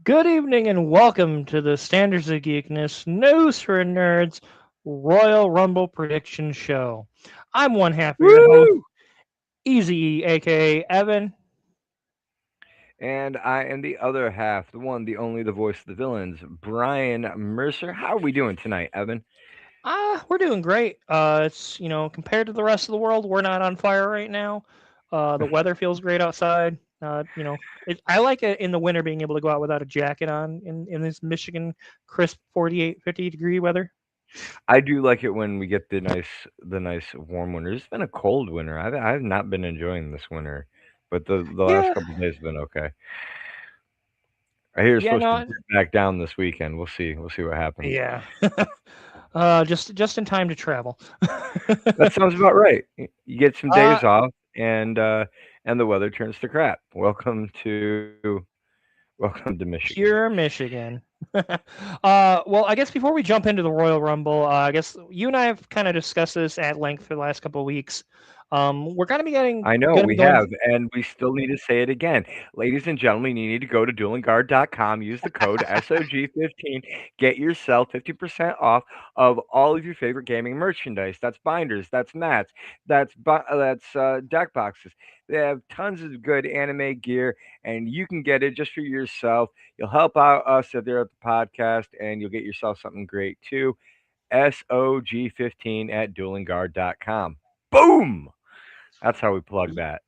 Good evening and welcome to the Standards of Geekness News for Nerds Royal Rumble Prediction Show. I'm one half of your host, Woo! Easy, aka Evan. And I am the other half, the one, the only, the voice of the villains, Brian Mercer. How are we doing tonight, Evan? We're doing great. It's compared to the rest of the world, we're not on fire right now. The weather feels great outside. I like it in the winter being able to go out without a jacket on in this Michigan crisp 48, 50-degree weather. I do like it when we get the nice warm winter. It's been a cold winter. I've not been enjoying this winter, but the last Yeah, couple of days have been okay. I hear it's yeah, supposed to no, dip back down this weekend. We'll see. We'll see what happens. yeah. Just in time to travel. That sounds about right. You get some uh, days off, and the weather turns to crap. Welcome to Michigan. Pure Michigan. Well, I guess before we jump into the Royal Rumble, I guess you and I have kind of discussed this at length for the last couple of weeks. We're gonna be I know gonna be we going. have, and we still need to say it again. Ladies and gentlemen, you need to go to duelingguard.com, use the code SOG15, get yourself 50% off of all of your favorite gaming merchandise. That's binders, that's mats, that's deck boxes. They have tons of good anime gear, and you can get it just for yourself. You'll help out us if they're at the podcast, and you'll get yourself something great too. SOG15 at duelingguard.com. Boom! That's how we plug that.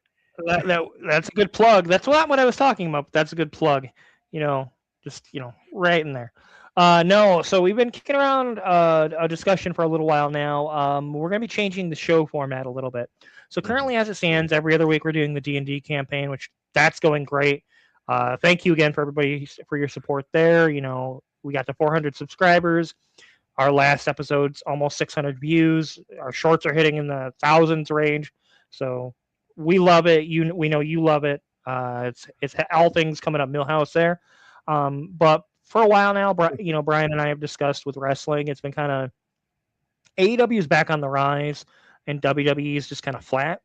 That's a good plug. That's not what I was talking about. But that's a good plug. You know, just right in there. No, so we've been kicking around a discussion for a little while now. We're going to be changing the show format a little bit. So Mhm. currently, as it stands, every other week we're doing the D&D campaign, which that's going great. Thank you again for everybody for your support there. We got to 400 subscribers. Our last episode's almost 600 views. Our shorts are hitting in the thousands range. So we love it. We know you love it. It's all things coming up Millhouse there. But for a while now, Brian and I have discussed with wrestling. It's been kind of AEW is back on the rise, and WWE is just kind of flat.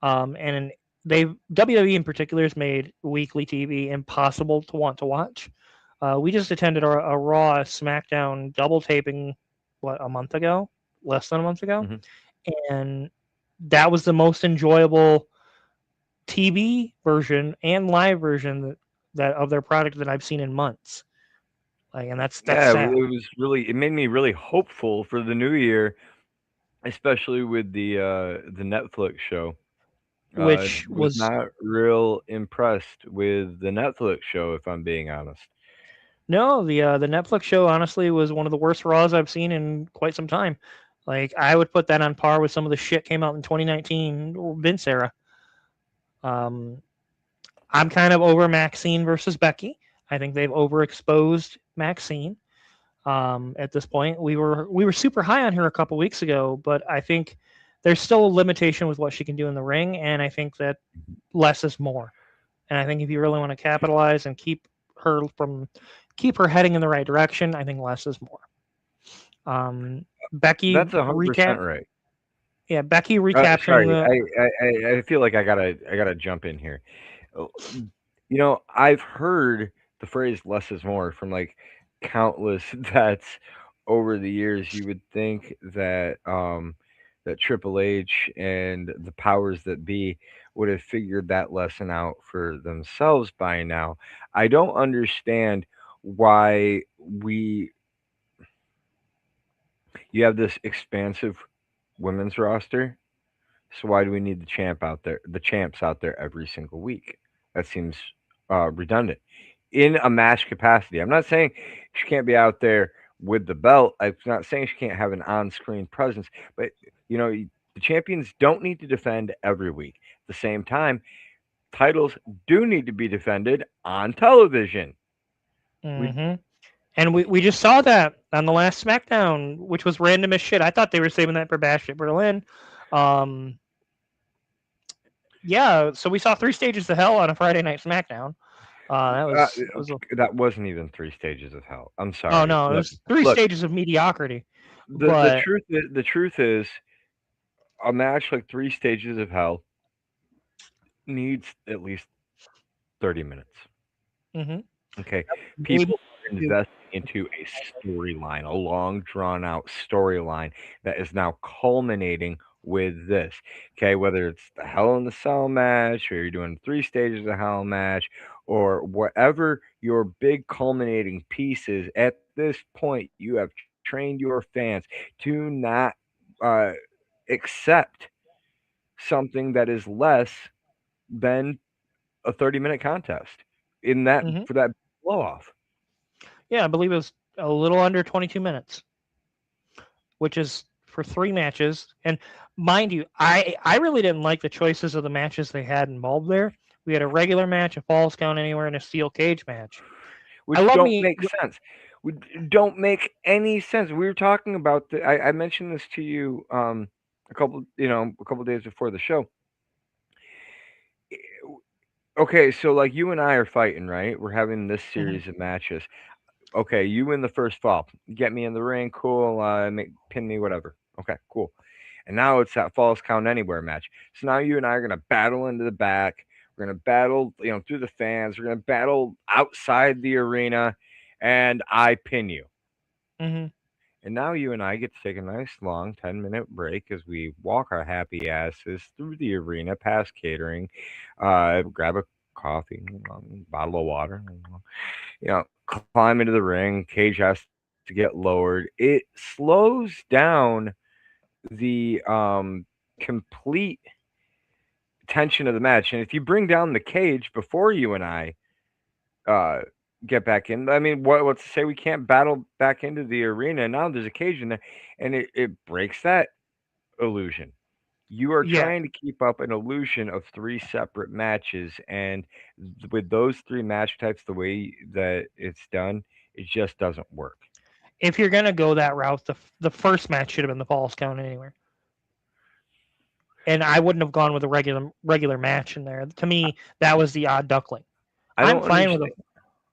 And they've WWE in particular has made weekly TV impossible to want to watch. We just attended a Raw SmackDown double taping, what, a month ago, less than a month ago, Mhm. and that was the most enjoyable TV version and live version that of their product that I've seen in months. Like, and that's Yeah, sad. it made me really hopeful for the new year, especially with the Netflix show. Which Was was not real impressed with the Netflix show, if I'm being honest. no, the Netflix show honestly was one of the worst Raws I've seen in quite some time. Like, I would put that on par with some of the shit came out in 2019 Vince era. Um, I'm kind of over Maxine versus Becky. I think they've overexposed Maxine. At this point, we were super high on her a couple weeks ago, but I think there's still a limitation with what she can do in the ring, and I think that less is more. And I think if you really want to capitalize and keep her heading in the right direction, I think less is more. Becky That's 100% recap, right. yeah, Becky recapturing Sorry, the I feel like I gotta jump in here. Uh, I've heard the phrase "less is more" from like countless vets over the years. You would think that Triple H and the powers that be would have figured that lesson out for themselves by now. I don't understand why we you have this expansive women's roster. So why do we need the champs out there every single week? That seems redundant in a match capacity. I'm not saying she can't be out there with the belt. I'm not saying she can't have an on-screen presence, but the champions don't need to defend every week. At the same time, titles do need to be defended on television. We hmm And we just saw that on the last SmackDown, which was random as shit. I thought they were saving that for Bash at Berlin. Um, yeah, so we saw three stages of hell on a Friday night SmackDown. That was that wasn't even three stages of hell. I'm oh sorry. no, it was three Look. stages of mediocrity. The But truth is a match like three stages of hell needs at least 30 minutes. mhm. Okay, Maybe. people are investing into a storyline, a long, drawn out storyline that is now culminating with this. Okay, whether it's the Hell in the Cell match, or you're doing 3 stages of Hell match, or whatever your big culminating piece is, at this point, you have trained your fans to not uh, accept something that is less than a 30-minute contest in that Hmm. for that blow off. Yeah, I believe it was a little under 22 minutes, which is for 3 matches. And mind you, I really didn't like the choices of the matches they had involved there. We had a regular match, a falls count anywhere, and a steel cage match. I Which love don't me. make sense. Don't make any sense. We were talking about I mentioned this to you a couple days before the show. Okay, so like you and I are fighting, right? We're having this Mhm, series of matches. Okay, you win the first fall. Get me in the ring, cool. Pin me, whatever. Okay, cool. And now it's that falls count anywhere match. So now you and I are gonna battle into the back. We're gonna battle, through the fans. We're gonna battle outside the arena, and I pin you. mhm. And now you and I get to take a nice long 10-minute break as we walk our happy asses through the arena, past catering, grab a coffee, bottle of water, climb into the ring. Cage has to get lowered. It slows down the complete tension of the match. And if you bring down the cage before you and I uh, get back in, I mean, what's to say we can't battle back into the arena? And now there's a cage in there, and it breaks that illusion. You are Yeah, trying to keep up an illusion of three separate matches, and with those three match types, the way that it's done, it just doesn't work. if you're gonna go that route, the first match should have been the falls count anywhere. And I wouldn't have gone with a regular match in there. To me, that was the odd duckling. I I'm don't fine with a understand.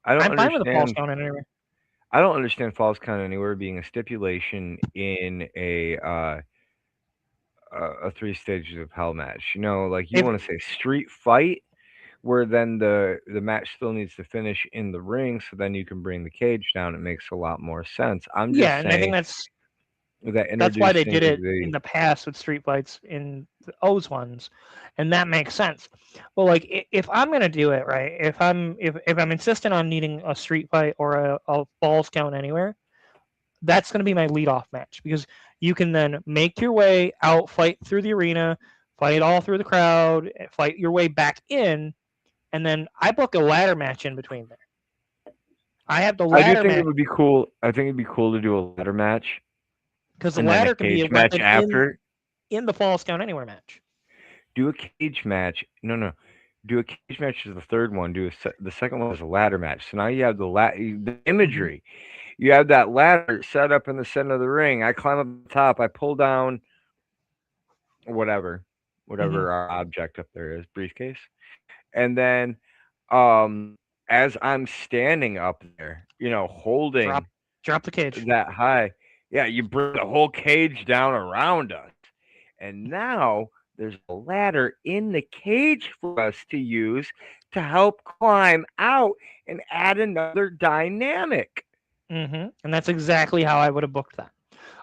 I don't I'm fine with a falls understand. count anywhere. I don't understand Falls Count Anywhere being a stipulation in a three stages of hell match. Like you If want to say street fight, where then the match still needs to finish in the ring, so then you can bring the cage down. It makes a lot more sense. I'm just Yeah, and I think saying that that's why they introducing did it the in the past with street fights in the O's ones, and that makes sense. Well, like if I'm gonna do it right, if I'm insistent on needing a street fight or a falls count anywhere, that's gonna be my lead off match because you can then make your way out, fight through the arena, fight all through the crowd, fight your way back in, and then I book a ladder match in between there. I have the I do ladder think it match would be cool. I think it'd be cool to do a ladder match because the and then a ladder can be cage a match weapon after. in the falls count anywhere match. Do a cage match. No, no. Do a cage match is the third one. The second one is a ladder match. So now you have the Hmm. imagery. You have that ladder set up in the center of the ring. I climb up the top. I pull down whatever, Hmm. whatever our object up there is, briefcase, and then um, as I'm standing up there, Drop holding drop the cage. that high, yeah, you bring the whole cage down around us, and now there's a ladder in the cage for us to use to help climb out and add another dynamic. And that's exactly how I would have booked that.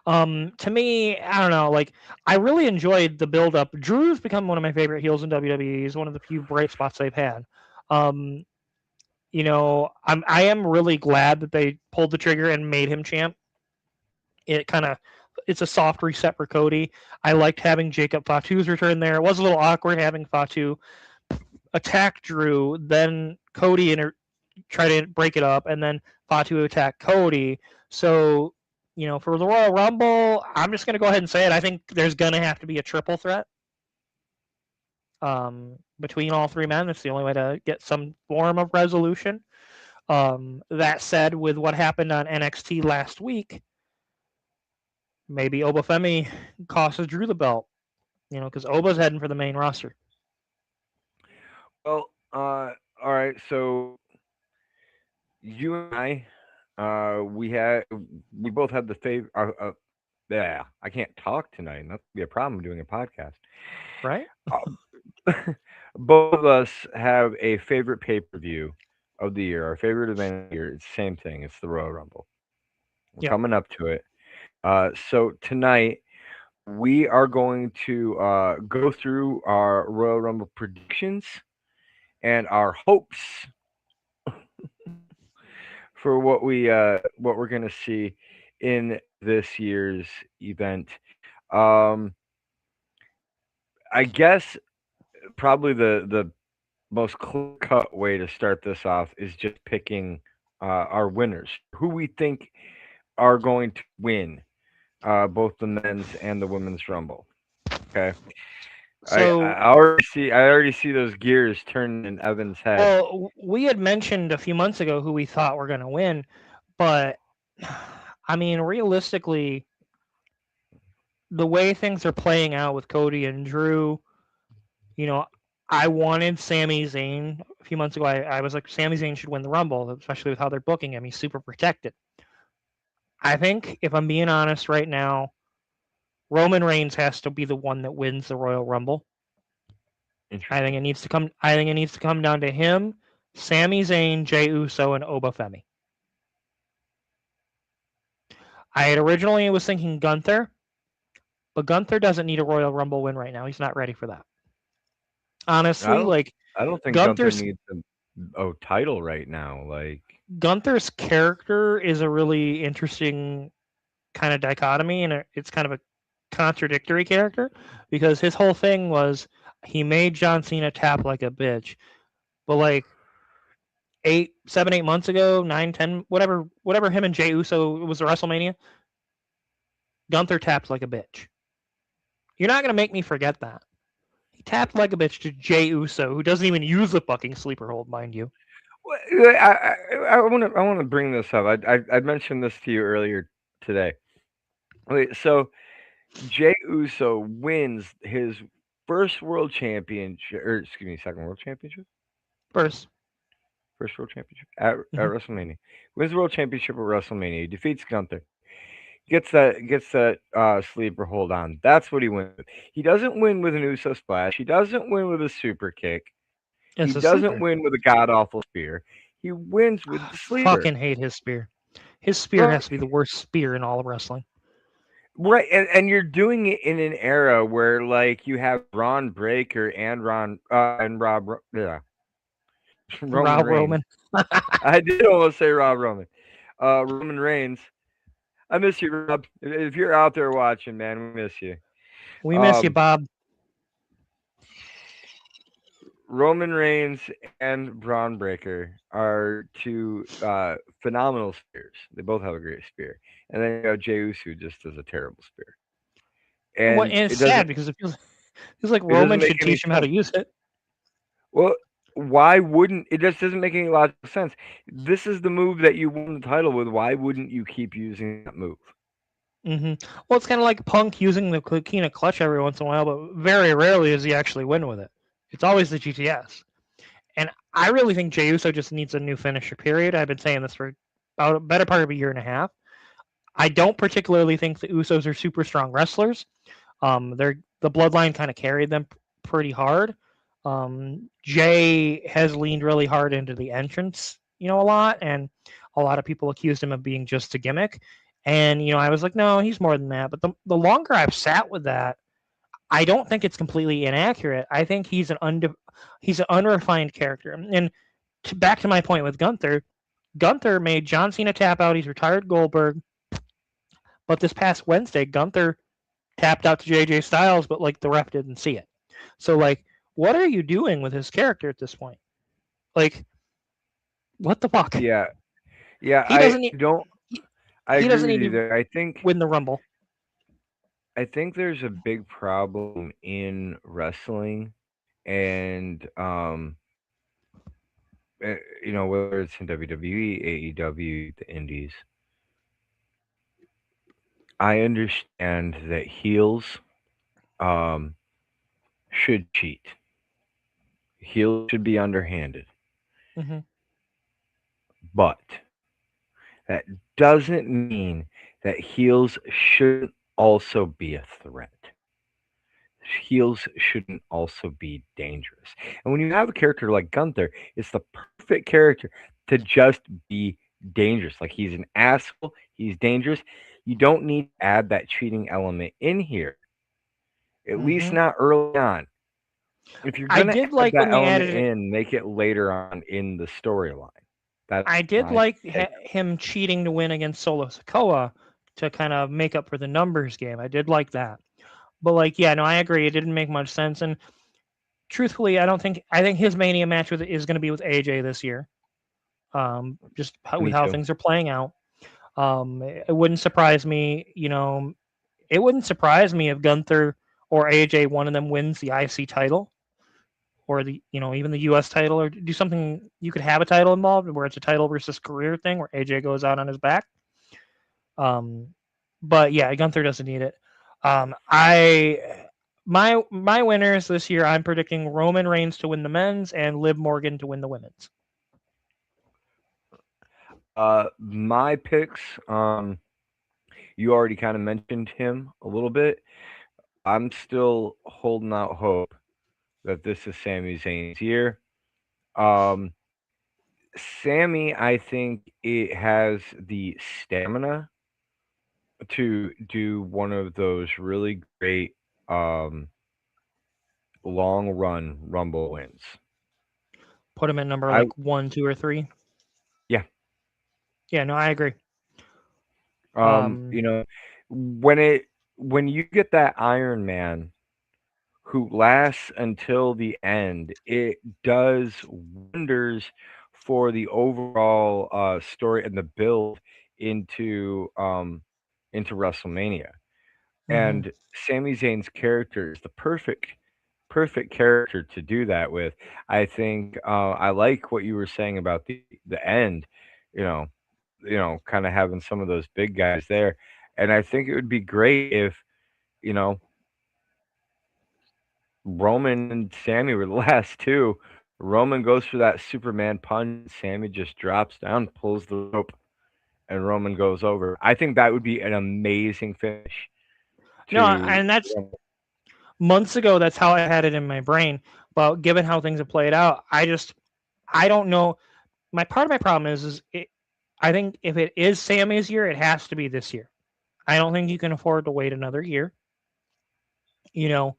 To me, I don't know. Like, I really enjoyed the build up. Drew's become one of my favorite heels in WWE. He's one of the few bright spots they've had. Um, I am really glad that they pulled the trigger and made him champ. It kind of it's a soft reset for Cody. I liked having Jacob Fatu's return there. It was a little awkward having Fatu attack Drew, then Cody try to break it up, and then Fatu attack Cody. So, for the Royal Rumble, I'm just going to go ahead and say it. I think there's going to have to be a triple threat between all three men. It's the only way to get some form of resolution. That said, with what happened on NXT last week, maybe Obafemi costs Drew the belt, because Oba's heading for the main roster. Well, all right. So you and I, we both had the favorite. Yeah, I can't talk tonight. And that's gonna be a problem doing a podcast. Right? Uh, both of us have a favorite pay per view of the year, our favorite event of the year, it's the same thing. It's the Royal Rumble. We're Yep. coming up to it. So tonight we are going to go through our Royal Rumble predictions and our hopes for what we're gonna see in this year's event. Um, I guess probably the most clear cut way to start this off is just picking our winners, who we think are going to win both the men's and the women's rumble. Okay, So, I already see those gears turning in Evan's head. well, we had mentioned a few months ago who we thought were going to win, but I mean, realistically, the way things are playing out with Cody and Drew, you know, I wanted Sami Zayn a few months ago. I was like, Sami Zayn should win the Rumble, especially with how they're booking him. He's super protected. I think, if I'm being honest right now, Roman Reigns has to be the one that wins the Royal Rumble. I think Interesting. it needs to come. I think it needs to come down to him, Sami Zayn, Jey Uso, and Oba Femi. I had originally was thinking Gunther, but Gunther doesn't need a Royal Rumble win right now. He's not ready for that. I Honestly, don't like I don't think Gunther Gunther's needs a title right now. Like Gunther's character is a really interesting kind of dichotomy, and it's kind of a contradictory character because his whole thing was he made John Cena tap like a bitch, but like 8 7 8 months ago, 9 10, whatever him and Jey Uso, it was the WrestleMania, Gunther tapped like a bitch. You're not gonna make me forget that. He tapped like a bitch to Jey Uso, who doesn't even use the fucking sleeper hold, mind you. I want to bring this up. I mentioned this to you earlier today. Wait, so Jey Uso wins his first world championship, or excuse me, second world championship, First. first world championship at Mm-hmm. WrestleMania. Wins the world championship at WrestleMania. He defeats Gunther. Gets that sleeper hold on. That's what he wins with. He doesn't win with an Uso splash. He doesn't win with a super kick. He It's a doesn't sleeper. win with a god awful spear. He wins with the sleeper. Fucking hate his spear. His spear Right, has to be the worst spear in all of wrestling. right, and you're doing it in an era where like you have Ron Breaker and yeah, Roman Raw Reigns. Roman. I did almost say Rob Roman. Roman Reigns. I miss you, Rob. If you're out there watching, man, we miss you. We miss you, Um, Bob. Roman Reigns and Braun Breaker are two phenomenal spears. They both have a great spear, and then you have Jey Uso just as a terrible spear, and And it's sad because it feels like it doesn't Roman make should any teach him how sense. to use it. Well, why wouldn't it? Just doesn't make any logical sense. This is the move that you won the title with. Why wouldn't you keep using that move? Hmm. Well, it's kind of like Punk using the Kina clutch every once in a while, but very rarely does he actually win with it. It's always the GTS. And I really think Jey Uso just needs a new finisher. Period. I've been saying this for about a better part of a year and a half. I don't particularly think the Usos are super strong wrestlers. They're the bloodline kind of carried them pretty hard. Jay has leaned really hard into the entrance, a lot, and a lot of people accused him of being just a gimmick. And I was like, no, he's more than that. But the longer I've sat with that, I don't think it's completely inaccurate. I think he's an unrefined character. And back to my point with Gunther, Gunther made John Cena tap out. He's retired Goldberg. But this past Wednesday, Gunther tapped out to JJ Styles, but like the ref didn't see it. So like, what are you doing with his character at this point? Like, what the fuck? Yeah, yeah. He doesn't need Don't. he, I he agree doesn't with need you to there. win the Rumble. I think there's a big problem in wrestling, and whether it's in WWE, AEW, the Indies. I understand that heels um should cheat. Heels should be underhanded, Hmm. but that doesn't mean that heels shouldn't also be a threat. heels shouldn't also be dangerous. And when you have a character like Gunther, it's the perfect character to just be dangerous. Like he's an asshole, he's dangerous. You don't need to add that cheating element in here, at least Hmm. not early on. If you're I gonna did add like when that they element added it. in, make it later on in the storyline. That's I did my like take. him cheating to win against Solo Sokoa to kind of make up for the numbers game. I did like that. But like, yeah, no, I agree. It didn't make much sense. And truthfully, I don't think I think his Mania match with is going to be with AJ this year. Just Me with how too. things are playing out. It wouldn't surprise me. It wouldn't surprise me if Gunther or AJ, one of them, wins the IC title or the even the US title, or do something. You could have a title involved where it's a title versus career thing where AJ goes out on his back. Um, but yeah, Gunther doesn't need it. I my winners this year, I'm predicting Roman Reigns to win the men's and Liv Morgan to win the women's. My picks, you already kind of mentioned him a little bit. I'm still holding out hope that this is Sami Zayn's year. Um, Sammy, I think it has the stamina to do one of those really great um, long run Rumble wins. Put him at number I like 1, 2, or 3. Yeah, Yeah, no, I agree. Um, you know, when it when you get that Iron Man who lasts until the end, it does wonders for the overall story and the build into into WrestleMania. mhm. And Sami Zayn's character is the perfect character to do that with. I think I like what you were saying about the end, you know, kind of having some of those big guys there. And I think it would be great if, you know, Roman and Sammy were the last two. Roman goes for that Superman punch, and Sammy just drops down, pulls the rope, and Roman goes over. I think that would be an amazing finish No, to and that's Rumble. months ago. That's how I had it in my brain. But given how things have played out, I don't know. My part of my problem I think if it is Sammy's year, it has to be this year. I don't think you can afford to wait another year. You know,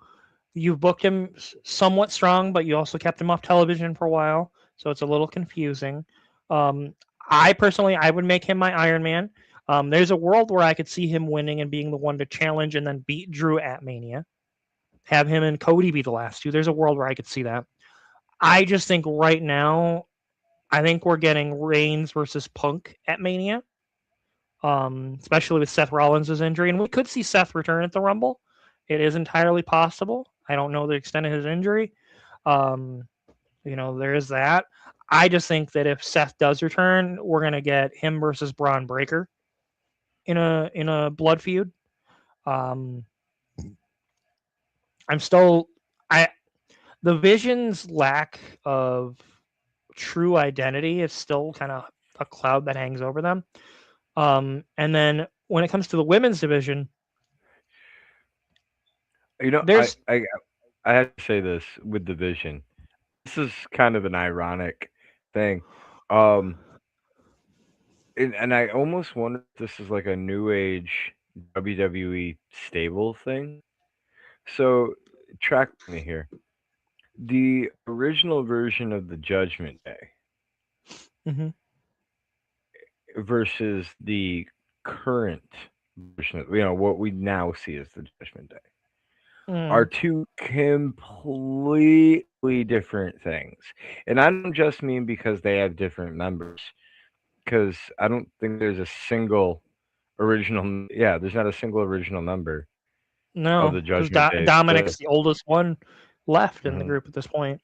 you've booked him somewhat strong, but you also kept him off television for a while, so it's a little confusing. Um, I would make him my Iron Man. There's a world where I could see him winning and being the one to challenge and then beat Drew at Mania. Have him and Cody be the last two. There's a world where I could see that. I just think right now, I think we're getting Reigns versus Punk at Mania, especially with Seth Rollins' injury. And we could see Seth return at the Rumble. It is entirely possible. I don't know the extent of his injury. Um, there is that. I just think that if Seth does return, we're gonna get him versus Braun Breaker in a blood feud. Um, I'm still I the Vision's lack of true identity is still kind of a cloud that hangs over them. And then when it comes to the women's division, You know, there's I have to say this with the Vision. This is kind of an ironic thing. Um, and I almost wonder if this is like a new age WWE stable thing. So track with me here. The original version of the Judgment Day mhm, versus the current version of, what we now see as the Judgment Day are mm, two completely different things. And I don't just mean because they have different members, because I don't think there's a single original. Yeah, there's not a single original member of no, the because Judgment Day Dominic's still. the oldest one left in the Mhm. group at this point.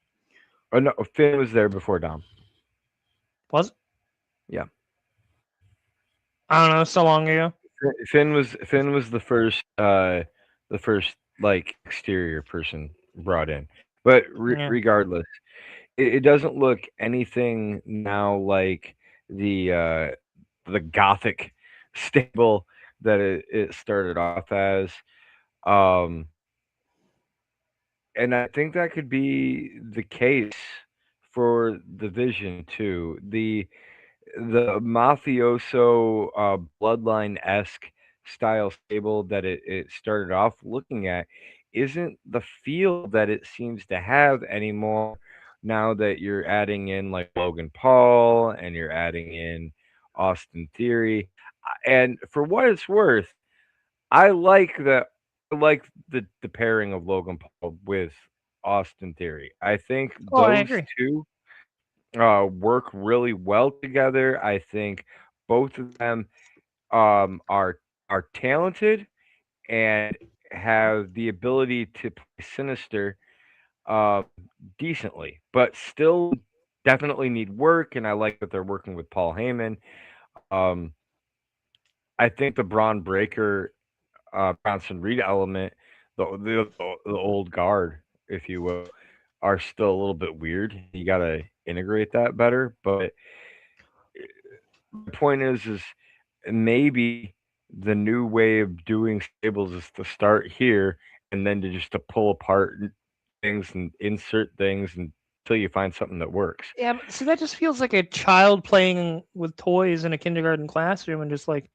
Oh no, Finn was there before Dom. Was Yeah, I don't know, so long ago. Finn was the first like exterior person brought in. But Yeah, regardless, it doesn't look anything now like the gothic stable that it started off as. Um, and I think that could be the case for the Vision too. The mafioso bloodline esque style stable that it started off looking at isn't the feel that it seems to have anymore. Now that you're adding in like Logan Paul and you're adding in Austin Theory, and for what it's worth, I like the I like the pairing of Logan Paul with Austin Theory. I think Oh, I those agree. two work really well together. I think both of them are talented and have the ability to play sinister um, decently, but still definitely need work. And I like that they're working with Paul Heyman. Um, I think the Braun Breaker Bronson Reed element, the old guard, if you will, are still a little bit weird. You got to integrate that better. But my point is maybe the new way of doing stables is to start here and then to just to pull apart things and insert things until you find something that works. Yeah, but see, that just feels like a child playing with toys in a kindergarten classroom and just like,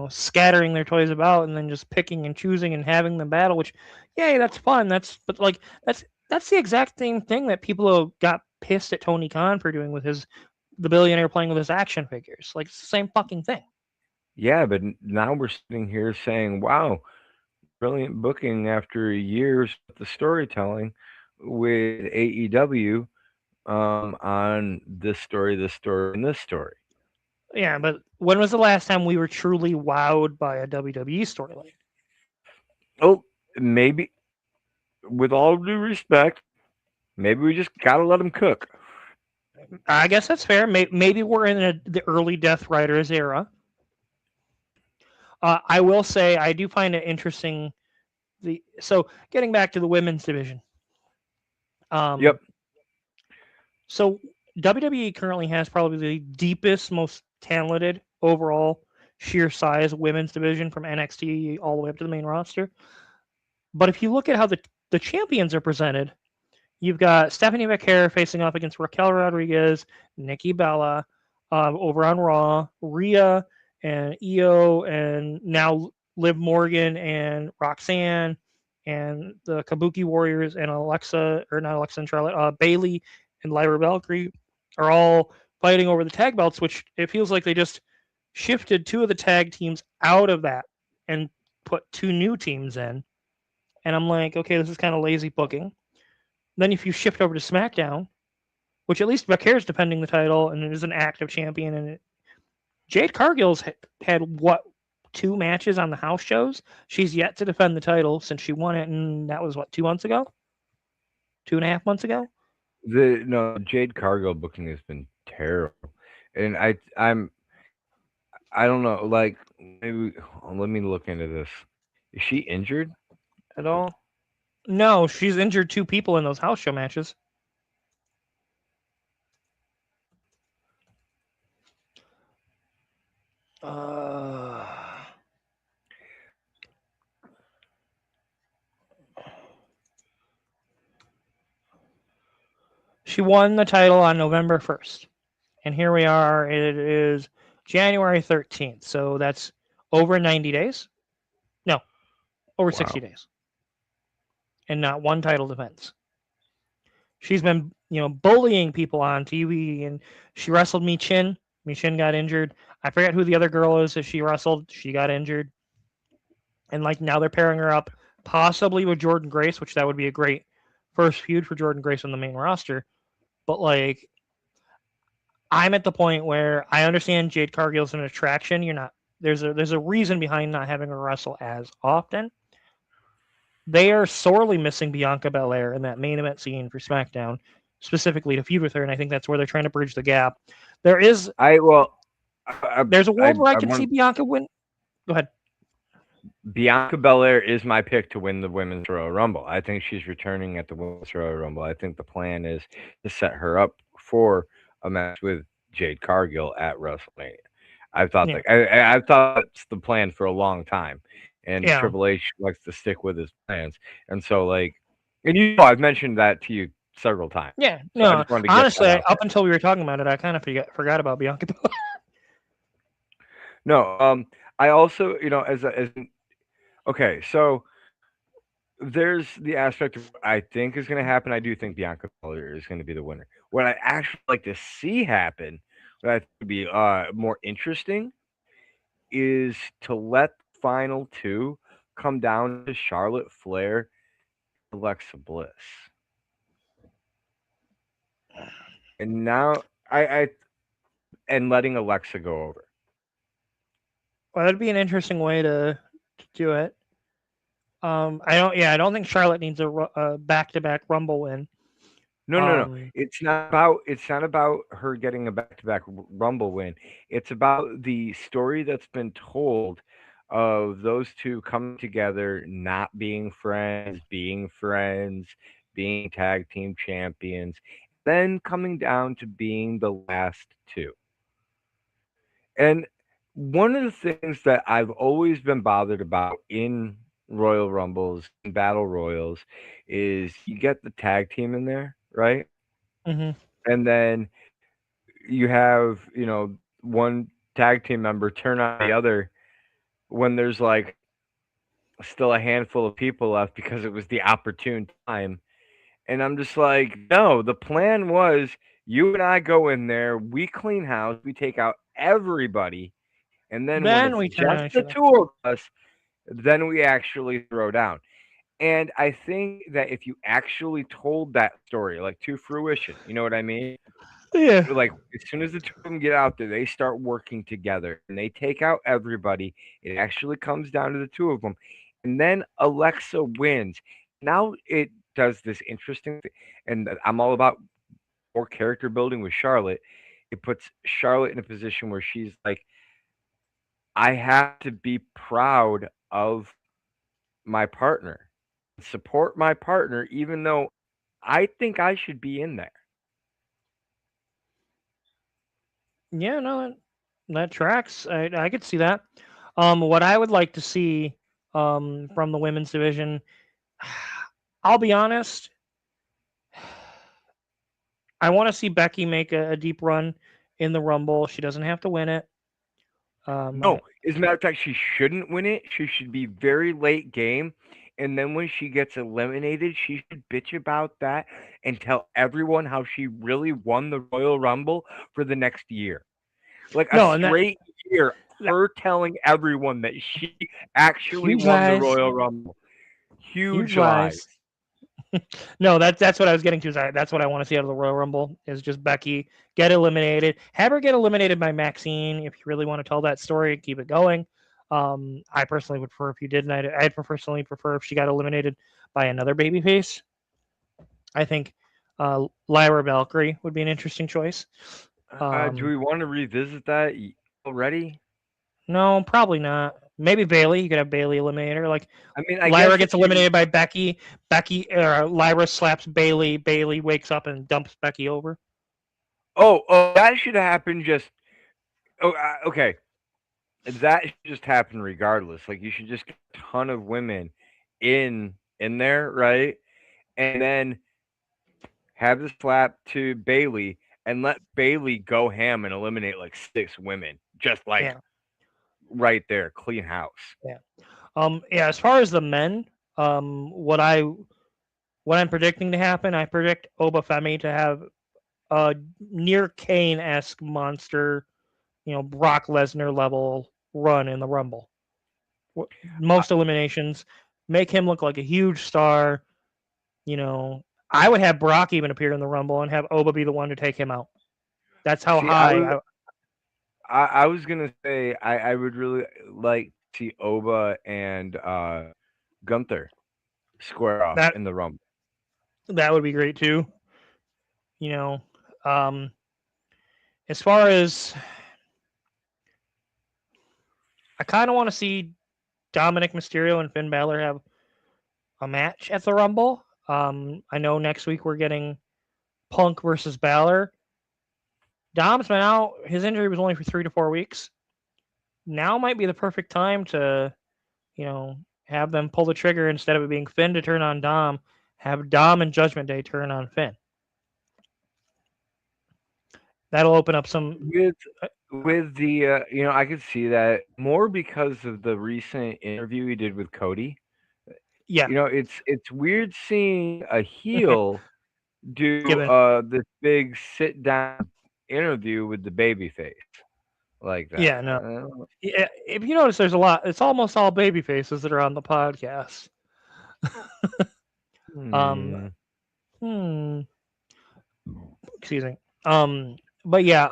scattering their toys about and then just picking and choosing and having them battle. Which, yay, that's fun. But like that's the exact same thing that people got pissed at Tony Khan for doing with the billionaire playing with his action figures. Like it's the same fucking thing. Yeah, but now we're sitting here saying, "Wow, brilliant booking after years of the storytelling with AEW on this story, and this story." Yeah, but when was the last time we were truly wowed by a WWE storyline? Oh, maybe with all due respect, maybe we just gotta let them cook. I guess that's fair. Maybe we're in the early Death Riders era. I will say I do find it interesting. So getting back to the women's division. Yep. Um, so WWE currently has probably the deepest, most talented overall sheer size women's division from NXT all the way up to the main roster. But if you look at how the champions are presented, you've got Stephanie McHare facing off against Raquel Rodriguez, Nikki Bella over on Raw, Rhea and Io, and now Liv Morgan and Roxanne, and the Kabuki Warriors and Alexa, or not Alexa and Charlotte, Bailey and Lyra Valkyrie are all fighting over the tag belts, which it feels like they just shifted two of the tag teams out of that and put two new teams in. And I'm like, okay, this is kind of lazy booking. Then if you shift over to SmackDown, which at least Vaquer's defending the title and is an active champion, and Jade Cargill's had what, two matches on the house shows. She's yet to defend the title since she won it, and that was what, 2 months ago, 2.5 months ago. The no Jade Cargill booking has been terrible, and I don't know. Like maybe let me look into this. Is she injured at all? No, she's injured two people in those house show matches. Uh, she won the title on November 1st, and here we are. It is January 13th, so that's over 90 days. No, over 60 Wow. days, and not one title defense. She's been, bullying people on TV, and she wrestled Michin. Michin got injured. I forget who the other girl is that she wrestled. She got injured, and like now they're pairing her up possibly with Jordan Grace, which that would be a great first feud for Jordan Grace on the main roster. But like, I'm at the point where I understand Jade Cargill's an attraction. You're not there's a reason behind not having her wrestle as often. They are sorely missing Bianca Belair in that main event scene for SmackDown, specifically to feud with her, and I think that's where they're trying to bridge the gap. There is I well, there's a world where I I could see want Bianca win. Go ahead. Bianca Belair is my pick to win the Women's Royal Rumble. I think she's returning at the Women's Royal Rumble. I think the plan is to set her up for a match with Jade Cargill at WrestleMania. Yeah, I've thought that's the plan for a long time, and yeah. Triple H likes to stick with his plans. And so, like, And you know, I've mentioned that to you several times. Yeah, So I no, just wanted to get honestly, that out up there. until we were talking about it, I kind of forgot about Bianca Belair. No, I also, you know, okay, so there's the aspect of what I think is going to happen. I do think Bianca Belair is going to be the winner. What I actually like to see happen, what I think would be more interesting, is to let the final two come down to Charlotte Flair, Alexa Bliss, and now I and letting Alexa go over. Well, that'd be an interesting way to do it. I don't think Charlotte needs a back-to-back Rumble win. No, no, no. Um, It's not about her getting a back-to-back Rumble win. It's about the story that's been told of those two coming together, not being friends, being tag team champions, then coming down to being the last two. And one of the things that I've always been bothered about in Royal Rumbles and Battle Royals is you get the tag team in there, right? mhm. And then you have, one tag team member turn on the other when there's like still a handful of people left because it was the opportune time. And I'm just like, no, the plan was you and I go in there, we clean house, we take out everybody, and then when Then it's we turn just on each the other. two of us, then we actually throw down. And I think that if you actually told that story like to fruition, you know what I mean? Yeah. Like as soon as the two of them get out there, they start working together and they take out everybody. It actually comes down to the two of them, and then Alexa wins. Now it does this interesting thing, and I'm all about more character building with Charlotte. It puts Charlotte in a position where she's like, I have to be proud of my partner, support my partner, even though I think I should be in there. Yeah, no, that tracks. I could see that. What I would like to see from the women's division, I'll be honest, I want to see Becky make a deep run in the Rumble. She doesn't have to win it. No, as a matter of fact, she shouldn't win it. She should be very late game. And then when she gets eliminated, she should bitch about that and tell everyone how she really won the Royal Rumble for the next year. Like a no, and straight year of that her telling everyone that she actually huge won the lies, Royal Rumble. huge Huge lies. lies. No, that's what I was getting to. That's what I want to see out of the Royal Rumble is just Becky get eliminated. Have her get eliminated by Maxine if you really want to tell that story. Keep it going. I personally would prefer if you didn't. I'd personally prefer if she got eliminated by another babyface. I think Lyra Valkyrie would be an interesting choice. Do Um, we want to revisit that already? no, probably not. Maybe Bailey. You could have Bailey eliminate her. Like I mean, I Lyra guess gets if you. eliminated by Becky. Lyra slaps Bailey. Bailey wakes up and dumps Becky over. Oh, that should happen just. Oh, okay. That should just happen regardless. Like you should just get a ton of women in there, right? And then have the slap to Bailey and let Bailey go ham and eliminate like six women, just like Yeah, right there, clean house. yeah. Yeah. As far as the men, what I'm predicting to happen, I predict Obafemi to have a near Kane esque monster, Brock Lesnar level run in the Rumble. Uh, Most eliminations, make him look like a huge star. You know, I would have Brock even appear in the Rumble and have Oba be the one to take him out. That's how See, I high. was I was gonna say I would really like to see Oba and Gunther square off That in the Rumble. that would be great too. You know, um, as far as I kind of want to see Dominic Mysterio and Finn Balor have a match at the Rumble. I know next week we're getting Punk versus Balor. Dom's been out. His injury was only for 3 to 4 weeks. Now might be the perfect time to, have them pull the trigger instead of it being Finn to turn on Dom. Have Dom and Judgment Day turn on Finn. That'll open up some. with Uh, with the I could see that more because of the recent interview he did with Cody. yeah, It's weird seeing a heel do given. this big sit down interview with the babyface like that. Yeah, no. Yeah, if you notice, there's a lot. It's almost all baby faces that are on the podcast. Um, Hmm. hmm, excuse me. But yeah,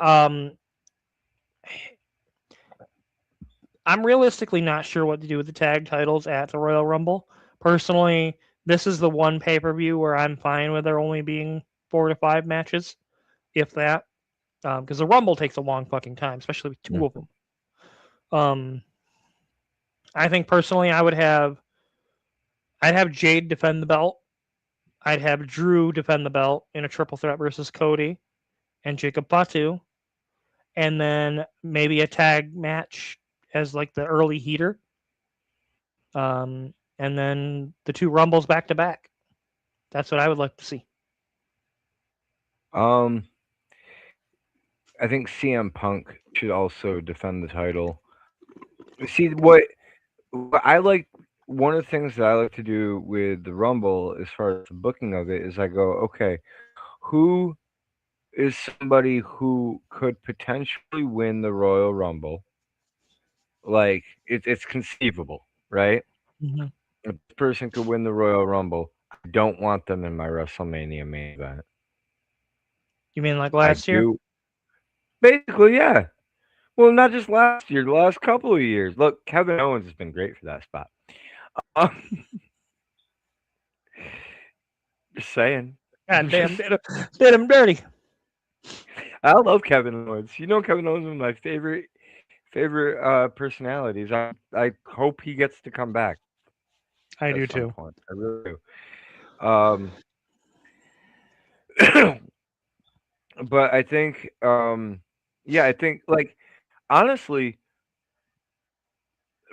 I'm realistically not sure what to do with the tag titles at the Royal Rumble. Personally, this is the one pay per view where I'm fine with there only being 4 to 5 matches, if that. Because the Rumble takes a long fucking time, especially with two of them. Um, I think personally, I'd have Jade defend the belt. I'd have Drew defend the belt in a triple threat versus Cody and Jacob Fatu, and then maybe a tag match as like the early heater. And then the two Rumbles back to back. That's what I would like to see. Um, I think CM Punk should also defend the title. See what I like. One of the things that I like to do with the Rumble, as far as the booking of it, is I go, okay, who is somebody who could potentially win the Royal Rumble? Like it's conceivable, right? Mm-hmm. If this person could win the Royal Rumble, I don't want them in my WrestleMania main event. You mean like I last year? do basically, yeah. Well, not just last year, the last couple of years. Look, Kevin Owens has been great for that spot. Um, just saying. God damn, Just, did him dirty. I love Kevin Owens. Kevin Owens is my favorite personalities. I hope he gets to come back I at do some too. point. I really do. But I think, yeah, I think like honestly,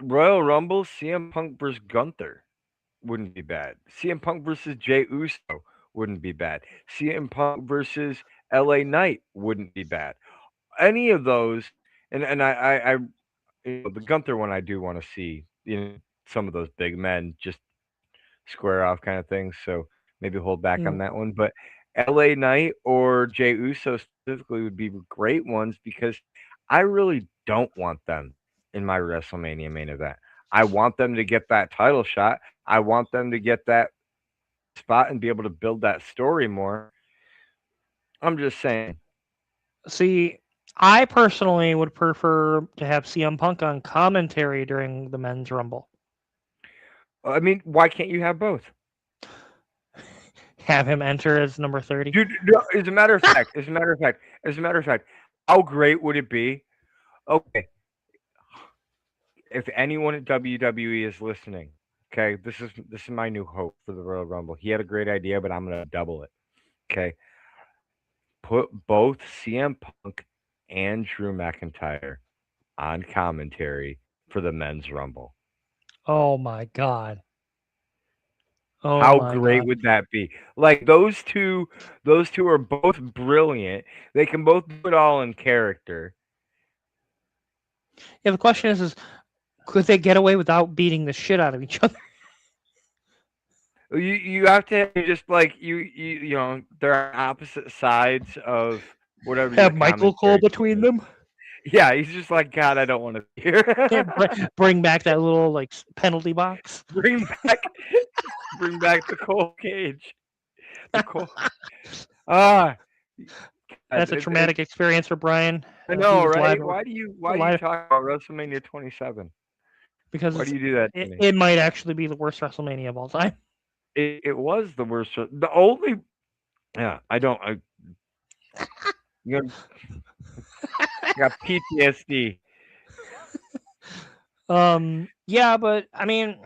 Royal Rumble, CM Punk versus Gunther wouldn't be bad. CM Punk versus Jay Uso wouldn't be bad. CM Punk versus LA Knight wouldn't be bad. Any of those, and the Gunther one I do want to see. Some of those big men just square off kind of things. So maybe hold back on Mm. that one. But LA Knight or Jay Uso specifically would be great ones because I really don't want them in my WrestleMania main event. I want them to get that title shot. I want them to get that spot and be able to build that story more. I'm just saying. See, I personally would prefer to have CM Punk on commentary during the men's Rumble. I mean, why can't you have both? Have him enter as number 30. Dude, no, as a matter of fact, how great would it be? Okay, if anyone at WWE is listening, okay, this is my new hope for the Royal Rumble. He had a great idea, but I'm gonna double it. Okay, put both CM Punk and Drew McIntyre on commentary for the men's Rumble. Oh my god. Oh How my great god. would that be? Like those two are both brilliant. They can both do it all in character. Yeah, the question is could they get away without beating the shit out of each other? You have to just like they're on opposite sides of whatever your Have Michael Cole commentary team between is. them? Yeah, he's just like, God, I don't want to be here. Yeah, bring back that little like penalty box. bring back, bring back the Cole cage. The Cole. Ah, God, That's a traumatic experience for Brian. I He know, was live, right? Why do you live talk about WrestleMania 27? because Why do you do that to it, me? it might actually be the worst WrestleMania of all time. It was the worst. The only, yeah, I don't. You know, got PTSD. Yeah, but I mean,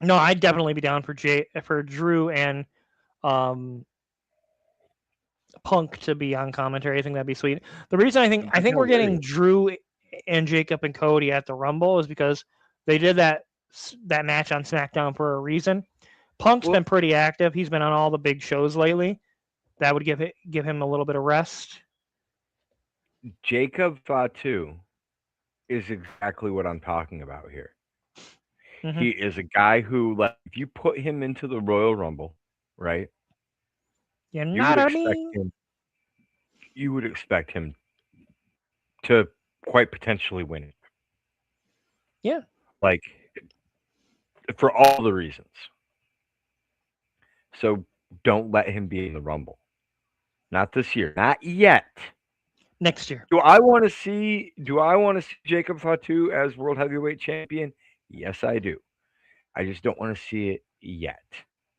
no, I'd definitely be down for Drew and um Punk to be on commentary. I think that'd be sweet. The reason I Be think we're getting hilarious. Drew and Jacob and Cody at the Rumble is because they did that match on SmackDown for a reason. Punk's Well, been pretty active. He's been on all the big shows lately. That would give him a little bit of rest. Jacob Fatu is exactly what I'm talking about here. Hmm. He is a guy who, like, if you put him into the Royal Rumble, right, You're you not would a expect me. him. You would expect him to quite potentially win it, Yeah. like for all the reasons. So don't let him be in the Rumble. Not this year. Not yet. Next year. Do I want to see? Do I want to see Jacob Fatu as world heavyweight champion? Yes, I do. I just don't want to see it yet.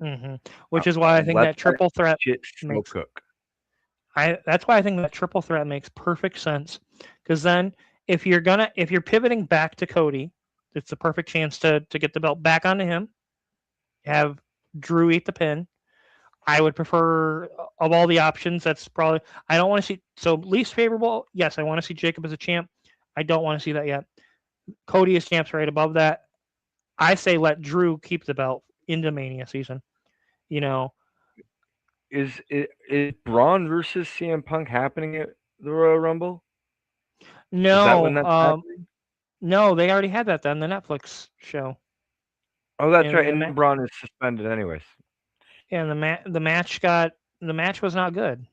Hmm. Which is why I think Let that that triple threat shit slow makes cook. that's why I think that triple threat makes perfect sense. Because then if you're pivoting back to Cody, it's a perfect chance to get the belt back onto him. Have Drew eat the pin. I would prefer of all the options. That's probably I don't want to see so least favorable. Yes, I want to see Jacob as a champ. I don't want to see that yet. Cody is champs right above that. I say let Drew keep the belt into Mania season. You know, Is Braun versus CM Punk happening at the Royal Rumble? Is that when no, that's happening? no, they already had that then the Netflix show, Oh, that's and right. And Braun is suspended, anyways. the match was not good.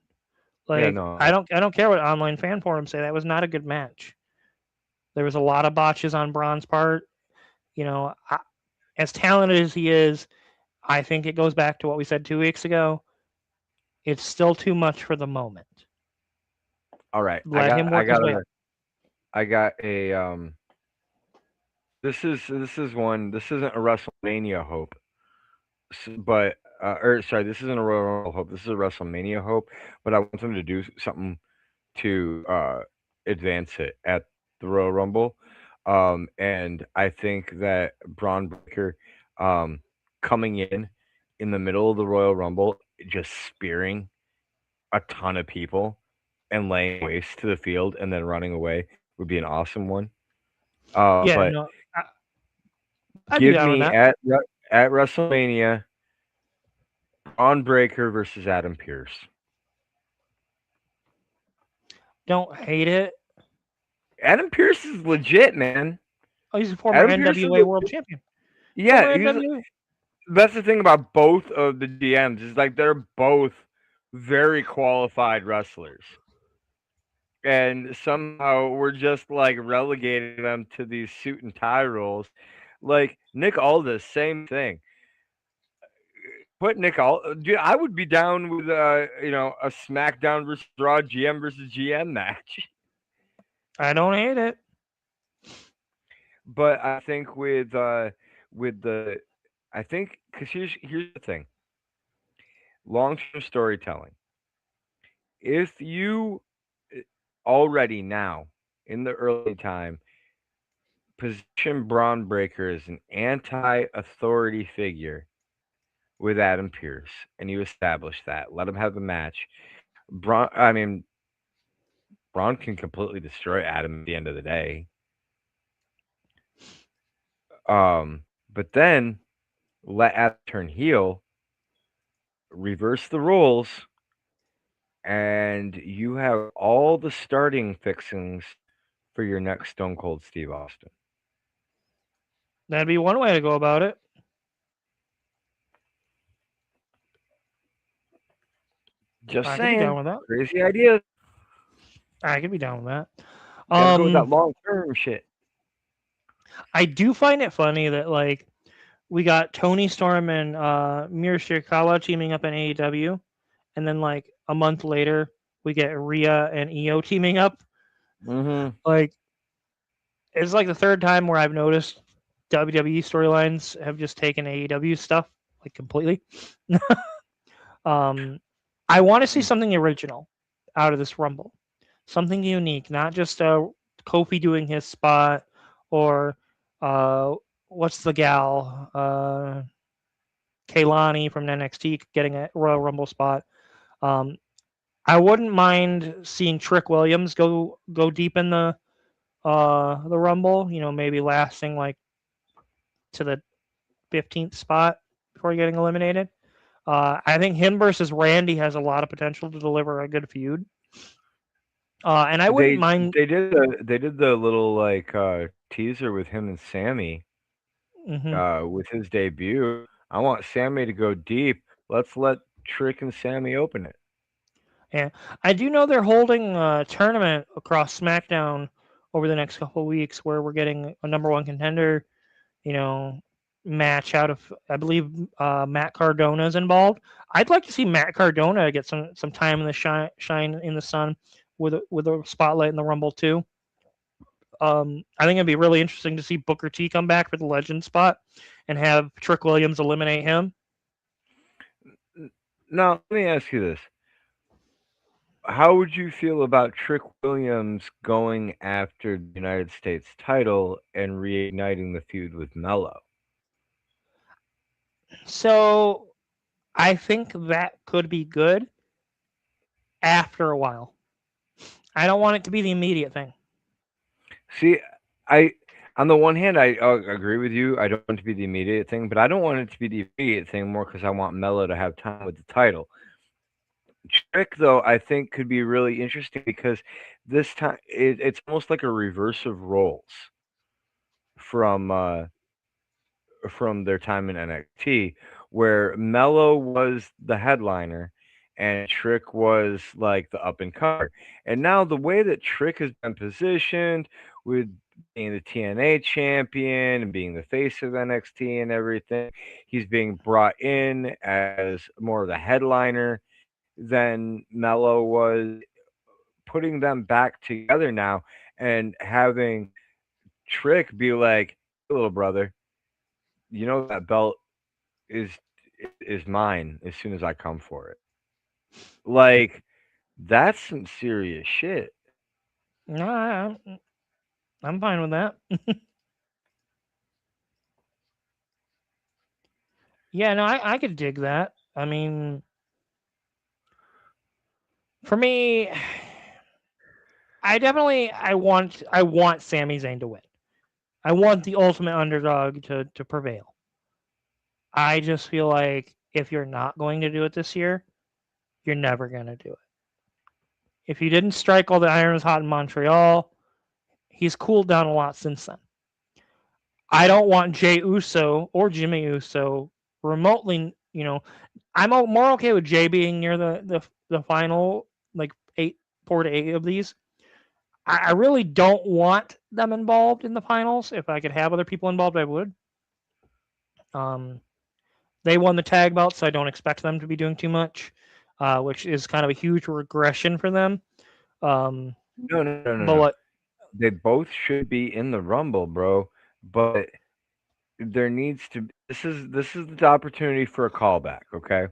Yeah, Like no. I don't care what online fan forums say. That was not a good match. There was a lot of botches on Braun's part. You know, as talented as he is, I think it goes back to what we said 2 weeks ago. It's still too much for the moment. All right. Let him work his way up. I got a this is one. This isn't a WrestleMania hope, but or sorry, this isn't a Royal Rumble hope. This is a WrestleMania hope. But I want them to do something to advance it at the Royal Rumble. And I think that Braun Breaker coming in the middle of the Royal Rumble, just spearing a ton of people and laying waste to the field and then running away would be an awesome one. Yeah, But no, I'd be give down with me that. at WrestleMania Braun Breaker versus Adam Pierce. Don't hate it. Adam Pierce is legit, man. Oh, he's a former Adam Pierce is NWA World legit. Champion. Yeah, Former he's NWA. that's the thing about both of the GMs is like they're both very qualified wrestlers. And somehow we're just like relegating them to these suit and tie roles. Like Nick Aldis, same thing. Put Nick Aldis, dude, I would be down with a SmackDown versus Raw GM versus GM match. I don't hate it. But I think with the I think because here's the thing, long term storytelling. If you already now in the early time position Braun Breaker as an anti-authority figure with Adam Pierce, and you establish that, let him have a match. Braun can completely destroy Adam at the end of the day. But then let Adam turn heel, reverse the roles, and you have all the starting fixings for your next Stone Cold Steve Austin. That'd be one way to go about it. Just I could be saying, down with that. crazy idea. I could be down with that. Got to go with that Um, long term shit. I do find it funny that like we got Tony Storm and Mira Shirakawa teaming up in AEW, and then like a month later we get Rhea and Io teaming up. Hmm. Like it's like the third time where I've noticed WWE storylines have just taken AEW stuff like completely. um, I want to see something original out of this Rumble, something unique, not just Kofi doing his spot or uh, what's the gal Kaylani from NXT getting a Royal Rumble spot. Um, I wouldn't mind seeing Trick Williams go deep in the Rumble. You know, maybe lasting like to the 15th spot, before getting eliminated. I think him versus Randy has a lot of potential to deliver a good feud. And I wouldn't They mind. they did the little like teaser with him and Sammy Mhm. with his debut. I want Sammy to go deep. Let's let Trick and Sammy open it. Yeah, I do know they're holding a tournament across SmackDown over the next couple of weeks where we're getting a number one contender, you know, match out of. I believe Matt Cardona is involved. I'd like to see Matt Cardona get some time in the shine in the sun with a spotlight in the Rumble too. I think it'd be really interesting to see Booker T come back for the Legend spot and have Trick Williams eliminate him. Now, let me ask you this: how would you feel about Trick Williams going after the United States title and reigniting the feud with Mello? So I think that could be good after a while. I don't want it to be the immediate thing. See, I on the one hand, I agree with you. I don't want it to be the immediate thing, but I don't want it to be the immediate thing more because I want Mello to have time with the title. Trick, though, I think could be really interesting because this time it's almost like a reverse of roles from their time in NXT, where Mello was the headliner and Trick was like the up and comer. And now the way that Trick has been positioned with being the TNA champion and being the face of NXT and everything, he's being brought in as more of the headliner than Mello was, putting them back together now and having Trick be like, "Hey, little brother, you know that belt is is mine as soon as I come for it." Like that's some serious shit. No, I'm fine with that. Yeah, no, I could dig that. I mean, for me, I want Sami Zayn to win. I want the ultimate underdog to prevail. I just feel like if you're not going to do it this year, you're never going to do it. If you didn't strike while the iron was hot in Montreal, he's cooled down a lot since then. I don't want Jay Uso or Jimmy Uso remotely. I'm more okay with Jay being near the final, like 4 to 8 of these. I really don't want them involved in the finals. If I could have other people involved, I would. Um, they won the tag belt, so I don't expect them to be doing too much, which is kind of a huge regression for them. Um, No, no, no, no, but no. what? They both should be in the Rumble, bro. But there needs to. This is the opportunity for a callback. Okay,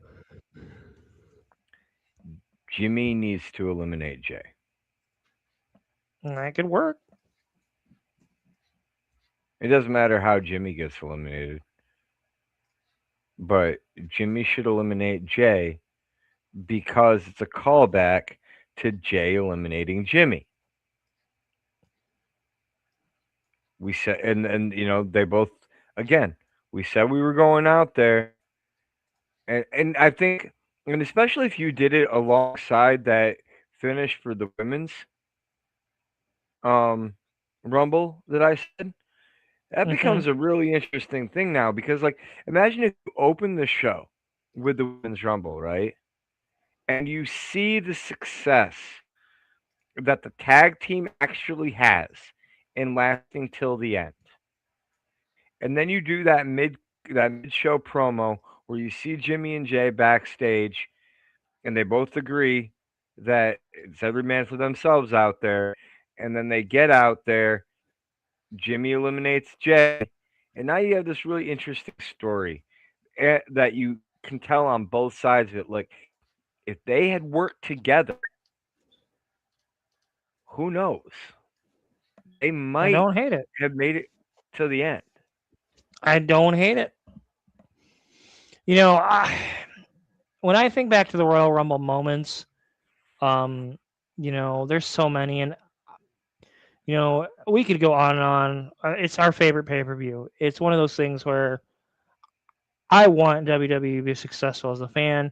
Jimmy needs to eliminate Jay. That could work. It doesn't matter how Jimmy gets eliminated, but Jimmy should eliminate Jay because it's a callback to Jay eliminating Jimmy. We said, and they both again. We said we were going out there, and I think, and especially if you did it alongside that finish for the women's um Rumble that I said, that Hmm. becomes a really interesting thing now because like imagine if you open the show with the women's Rumble, right? And you see the success that the tag team actually has in lasting till the end. And then you do that mid show promo where you see Jimmy and Jay backstage and they both agree that it's every man for themselves out there. And then they get out there, Jimmy eliminates Jay, and now you have this really interesting story that you can tell on both sides of it. Like if they had worked together, who knows? They I might don't hate it. have made it to the end. I don't hate it. You know, I, when I think back to the Royal Rumble moments, um, there's so many, and we could go on and on. It's our favorite pay per view. It's one of those things where I want WWE to be successful as a fan.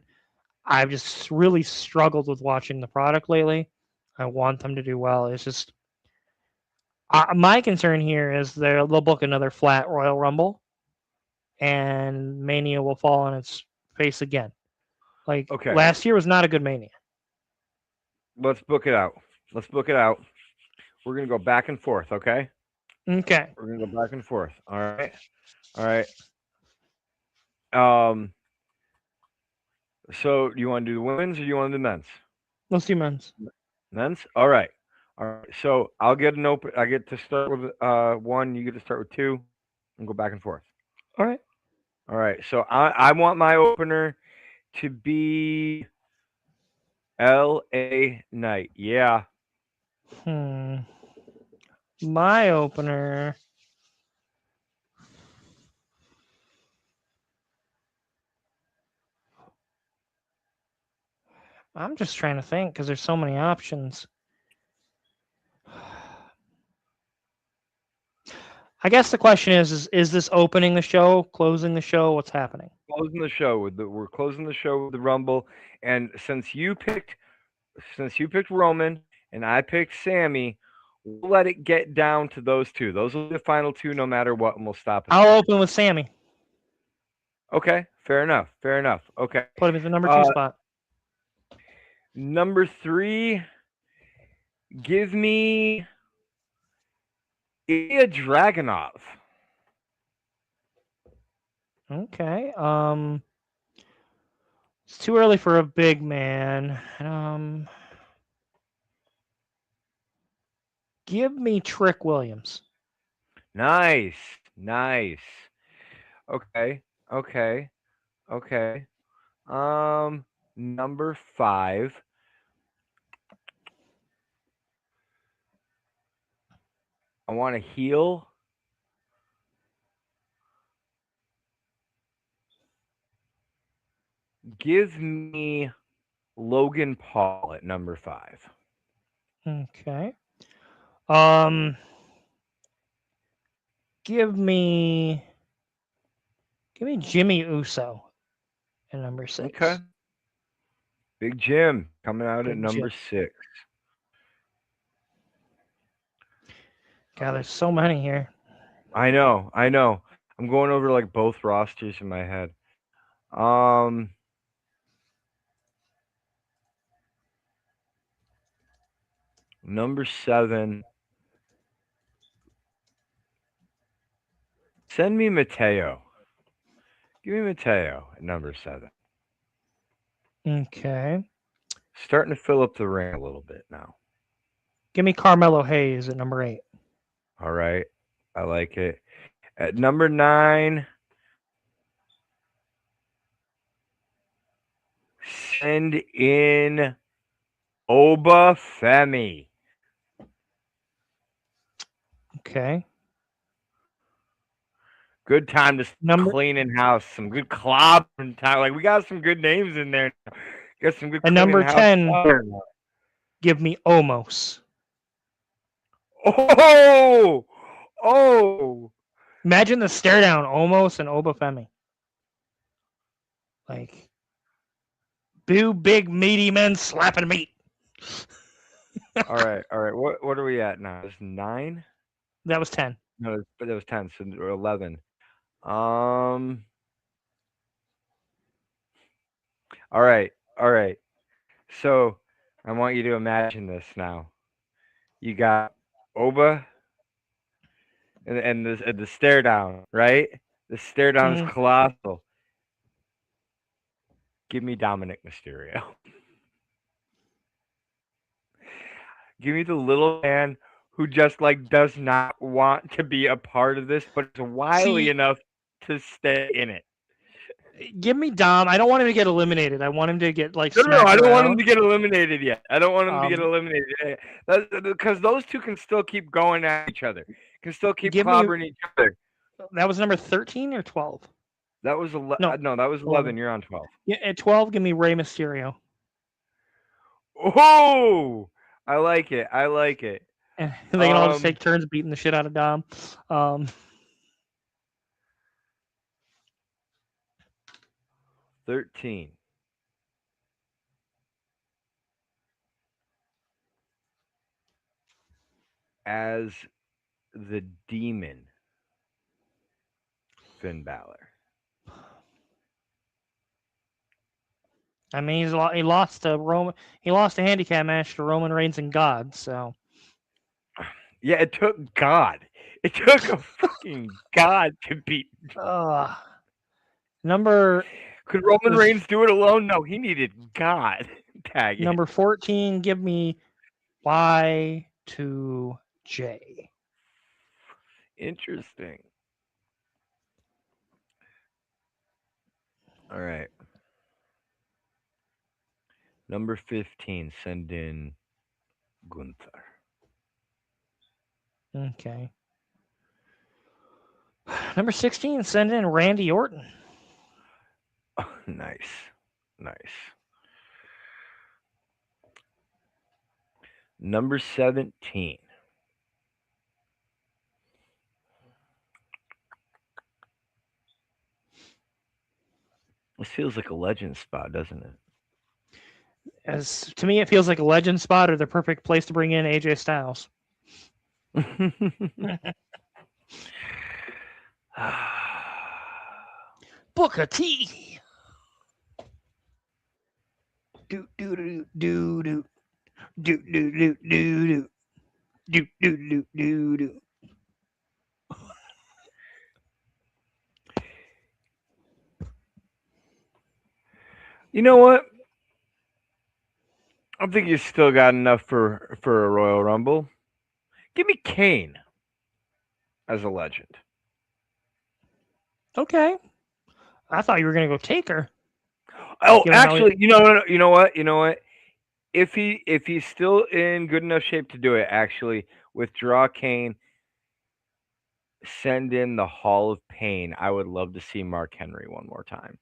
I've just really struggled with watching the product lately. I want them to do well. It's just my concern here is they'll book another flat Royal Rumble, and Mania will fall on its face again. Like Okay, last year was not a good Mania. let's book it out. Let's book it out. We're gonna go back and forth. Okay, Okay, we're gonna go back and forth. All right, all right. Um, so do you want to do the women's or do you want to do men's? let's do men's. Men's. All right, all right. So I'll get an open. I get to start with one. You get to start with two, and go back and forth. All right. All right. So I want my opener to be L.A. Knight. Yeah. Hmm. My opener. I'm just trying to think because there's so many options. I guess the question is this opening the show, closing the show? What's happening? Closing the show with the we're closing the show with the Rumble, and since you picked Roman and I picked Sammy, we'll let it get down to those two. Those will be the final two, no matter what, and we'll stop it I'll there. open with Sammy. Okay, fair enough. Fair enough. Okay, Put him at the number two uh, spot. number three, give me Ilya Dragunov. Okay. It's too early for a big man. Give me Trick Williams. Nice, nice. Okay, okay, okay. Number five. I want to heal. Give me Logan Paul at number five. Okay. Um, give me give me Jimmy Uso at number Okay. 6. Big Jim coming out at Big Jim. number six. God, there's so many here. I know, I know. I'm going over like both rosters in my head. Um, Number seven. Send me Mateo. Give me Mateo at number seven. Okay. Starting to fill up the ring a little bit now. Give me Carmelo Hayes at number 8. All right, I like it. At number nine, send in Oba Femi. Okay. Good time to start Number cleaning house. Some good clobbering time. Like we got some good names in there. Got some good and cleaning number house. 10, give me Omos. Oh, oh, Imagine the stare down, Omos and Obafemi. Like, two big meaty men slapping meat. all right, all right. What are we at now? It's nine. That was 10. No, but that was 10. So or 11. Um. All right, all right. So I want you to imagine this now. You got Oba and the stare down, right? The stare down is Mm, colossal. Give me Dominic Mysterio. Give me the little man who just like does not want to be a part of this, but is wily See, enough to stay in it. give me Dom. I don't want him to get eliminated. I want him to get like No, no, no, smacked I don't want him around. to get eliminated yet. I don't want him to get Um, eliminated because those two can still keep going at each other. Can still keep give me clobbering each other. that was number 13 or 12. That was No, no, that was 11. 11. You're on 12. Yeah, at 12, give me Rey Mysterio. Oh, I like it. I like it. And they can all just Um, take turns beating the shit out of Dom. Um, 13. As the demon Finn Balor. I mean, he lost to Roman. He lost a handicap match to Roman Reigns and God. So, Yeah, it took God. It took a fucking God to beat. uh, number Could Roman this Reigns do it alone? No, he needed God. Tag it. number 14. Give me Y2J. Interesting. All right. Number 15, send in Gunther. Okay. Number 16. Send in Randy Orton. Oh, nice. Nice. Number 17. This feels like a legend spot, doesn't As to me, it feels like a legend spot or the perfect place to bring in AJ Styles. it? Booker T. Do do do do do do do do do do do do do do. You know what? I think you still got enough for a Royal Rumble. Give me Kane as a legend. Okay. I thought you were gonna go Taker, Oh, given how he. actually, you know what? You know what? If he's still in good enough shape to do it, actually, withdraw Kane, send in the Hall of Pain. I would love to see Mark Henry one more time.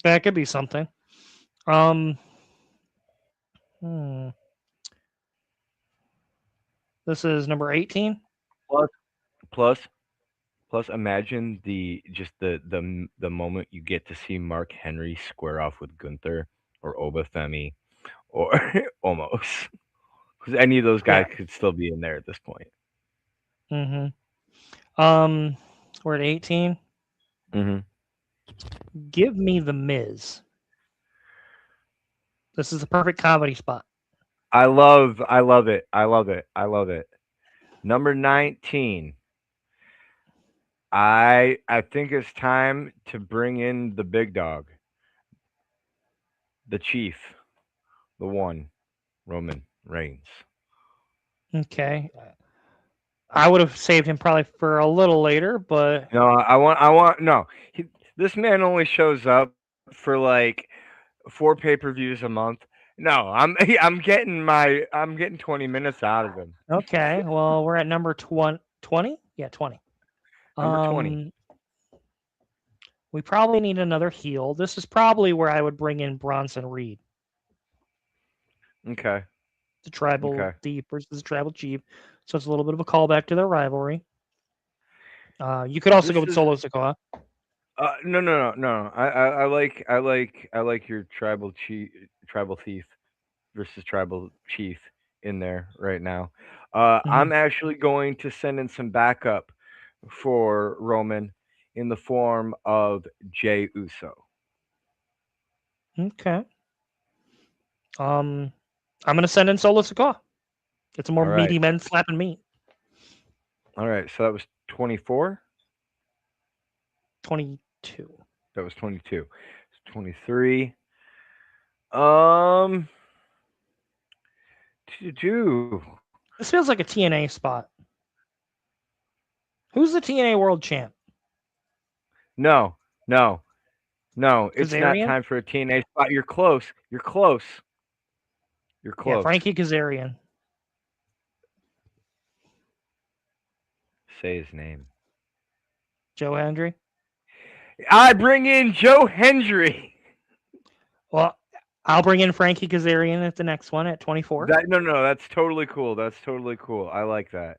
That could be something. Um. Hmm. This is number 18. Plus, plus, plus, imagine the moment you get to see Mark Henry square off with Gunther or Obafemi or almost because any of those Yeah. guys could still be in there at this point. Mm-hmm. We're at 18. Hmm. Give me the Miz. This is the perfect comedy spot. I love it. I love it. I love it. Number 19. I think it's time to bring in the big dog, the chief, the one, Roman Reigns. Okay. I would have saved him probably for a little later, but No, I want no. This man only shows up for like 4 pay-per-views a month. No, I'm getting 20 minutes out of him. okay. Well, we're at number 20. 20? Yeah, 20. Number 20. Um, we probably need another heel. This is probably where I would bring in Bronson Reed, Okay. the tribal Okay. thief versus the tribal chief. So it's a little bit of a callback to their rivalry. You could also go This with is Solo Sikoa. no, no, no, no. I like your tribal thief versus tribal chief in there right now. Mhm. I'm actually going to send in some backup for Roman in the form of Jay Uso. Okay. Um, I'm gonna send in Solo Sikoa. It's a more All right. meaty men slapping meat. All right. So that was 24. 22. That was 22. 23. Um, two. This feels like a TNA spot. Who's the TNA World Champ? No, no, no. It's not Kazarian? time for a TNA spot. You're close. You're close. You're Yeah, close. Frankie Kazarian. Say his name. Joe Hendry. I bring in Joe Hendry. Well, I'll bring in Frankie Kazarian at the next one at 24. That no, no, that's totally cool. That's totally cool. I like that.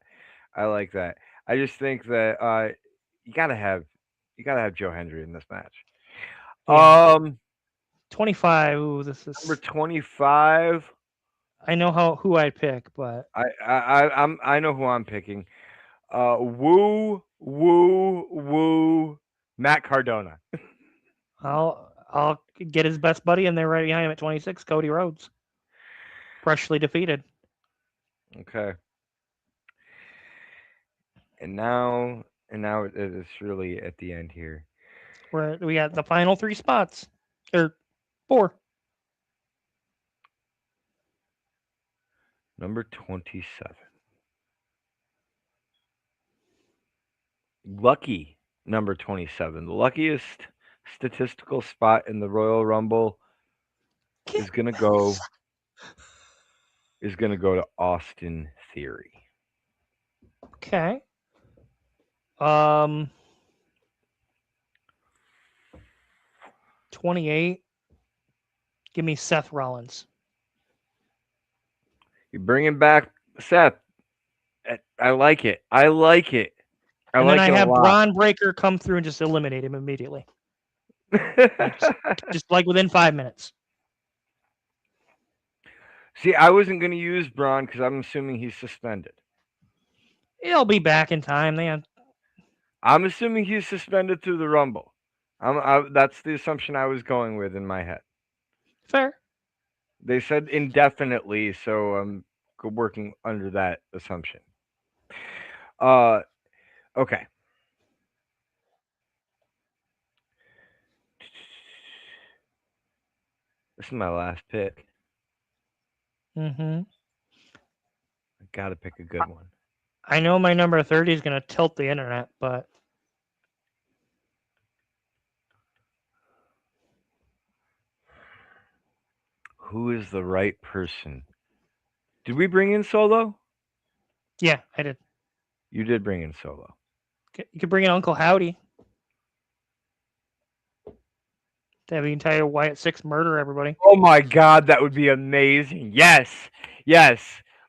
I like that. I just think that you gotta have Joe Hendry in this match. Yeah, Um, 25. Ooh, this number is. 25. I know who I'd pick, but I know who I'm picking. Woo, Matt Cardona. I'll get his best buddy in there right behind him at 26, Cody Rhodes, freshly defeated. Okay, and now it's really at the end here. Where we got the final three spots, or four. Number 27. Lucky number 27. The luckiest statistical spot in the Royal Rumble is gonna go is gonna go to Austin Theory. Okay. Um, 28. Give me Seth Rollins. You're bringing back Seth. I like it. I like it. I And then like I it a have lot. Braun Breaker come through and just eliminate him immediately. Like just like within 5 minutes. See, I wasn't going to use Braun because I'm assuming he's suspended. He'll be back in time. They have I'm assuming he's suspended through the Rumble. That's the assumption I was going with in my head. fair. They said indefinitely, so I'm working under that assumption. Uh, okay. This is my last pick. Mm-hmm. I got to pick a good one. I know my number 30 is going to tilt the internet, but Who is the right person? Did we bring in Solo? yeah, I did. You did bring in Solo. You could bring in Uncle Howdy to have the entire Wyatt Six murder everybody. Oh my god, that would be amazing. Yes. Yes.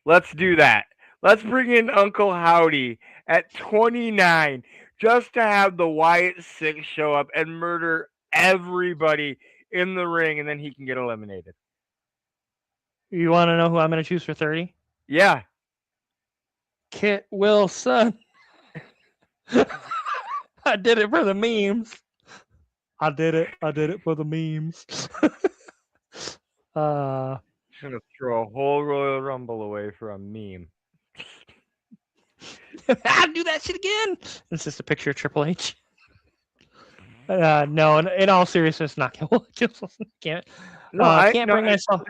Let's do that. Let's bring in Uncle Howdy at 29 just to have the Wyatt Six show up and murder everybody in the ring and then he can get eliminated. You want to know who I'm going to choose for 30? Yeah. Kit Wilson. I did it for the memes. I did it. I did it for the memes. Just gonna throw a whole Royal Rumble away for a meme. I'd do that shit again. It's just a picture of Triple H. No, in all seriousness, not can't. No, I Can't no, bring myself.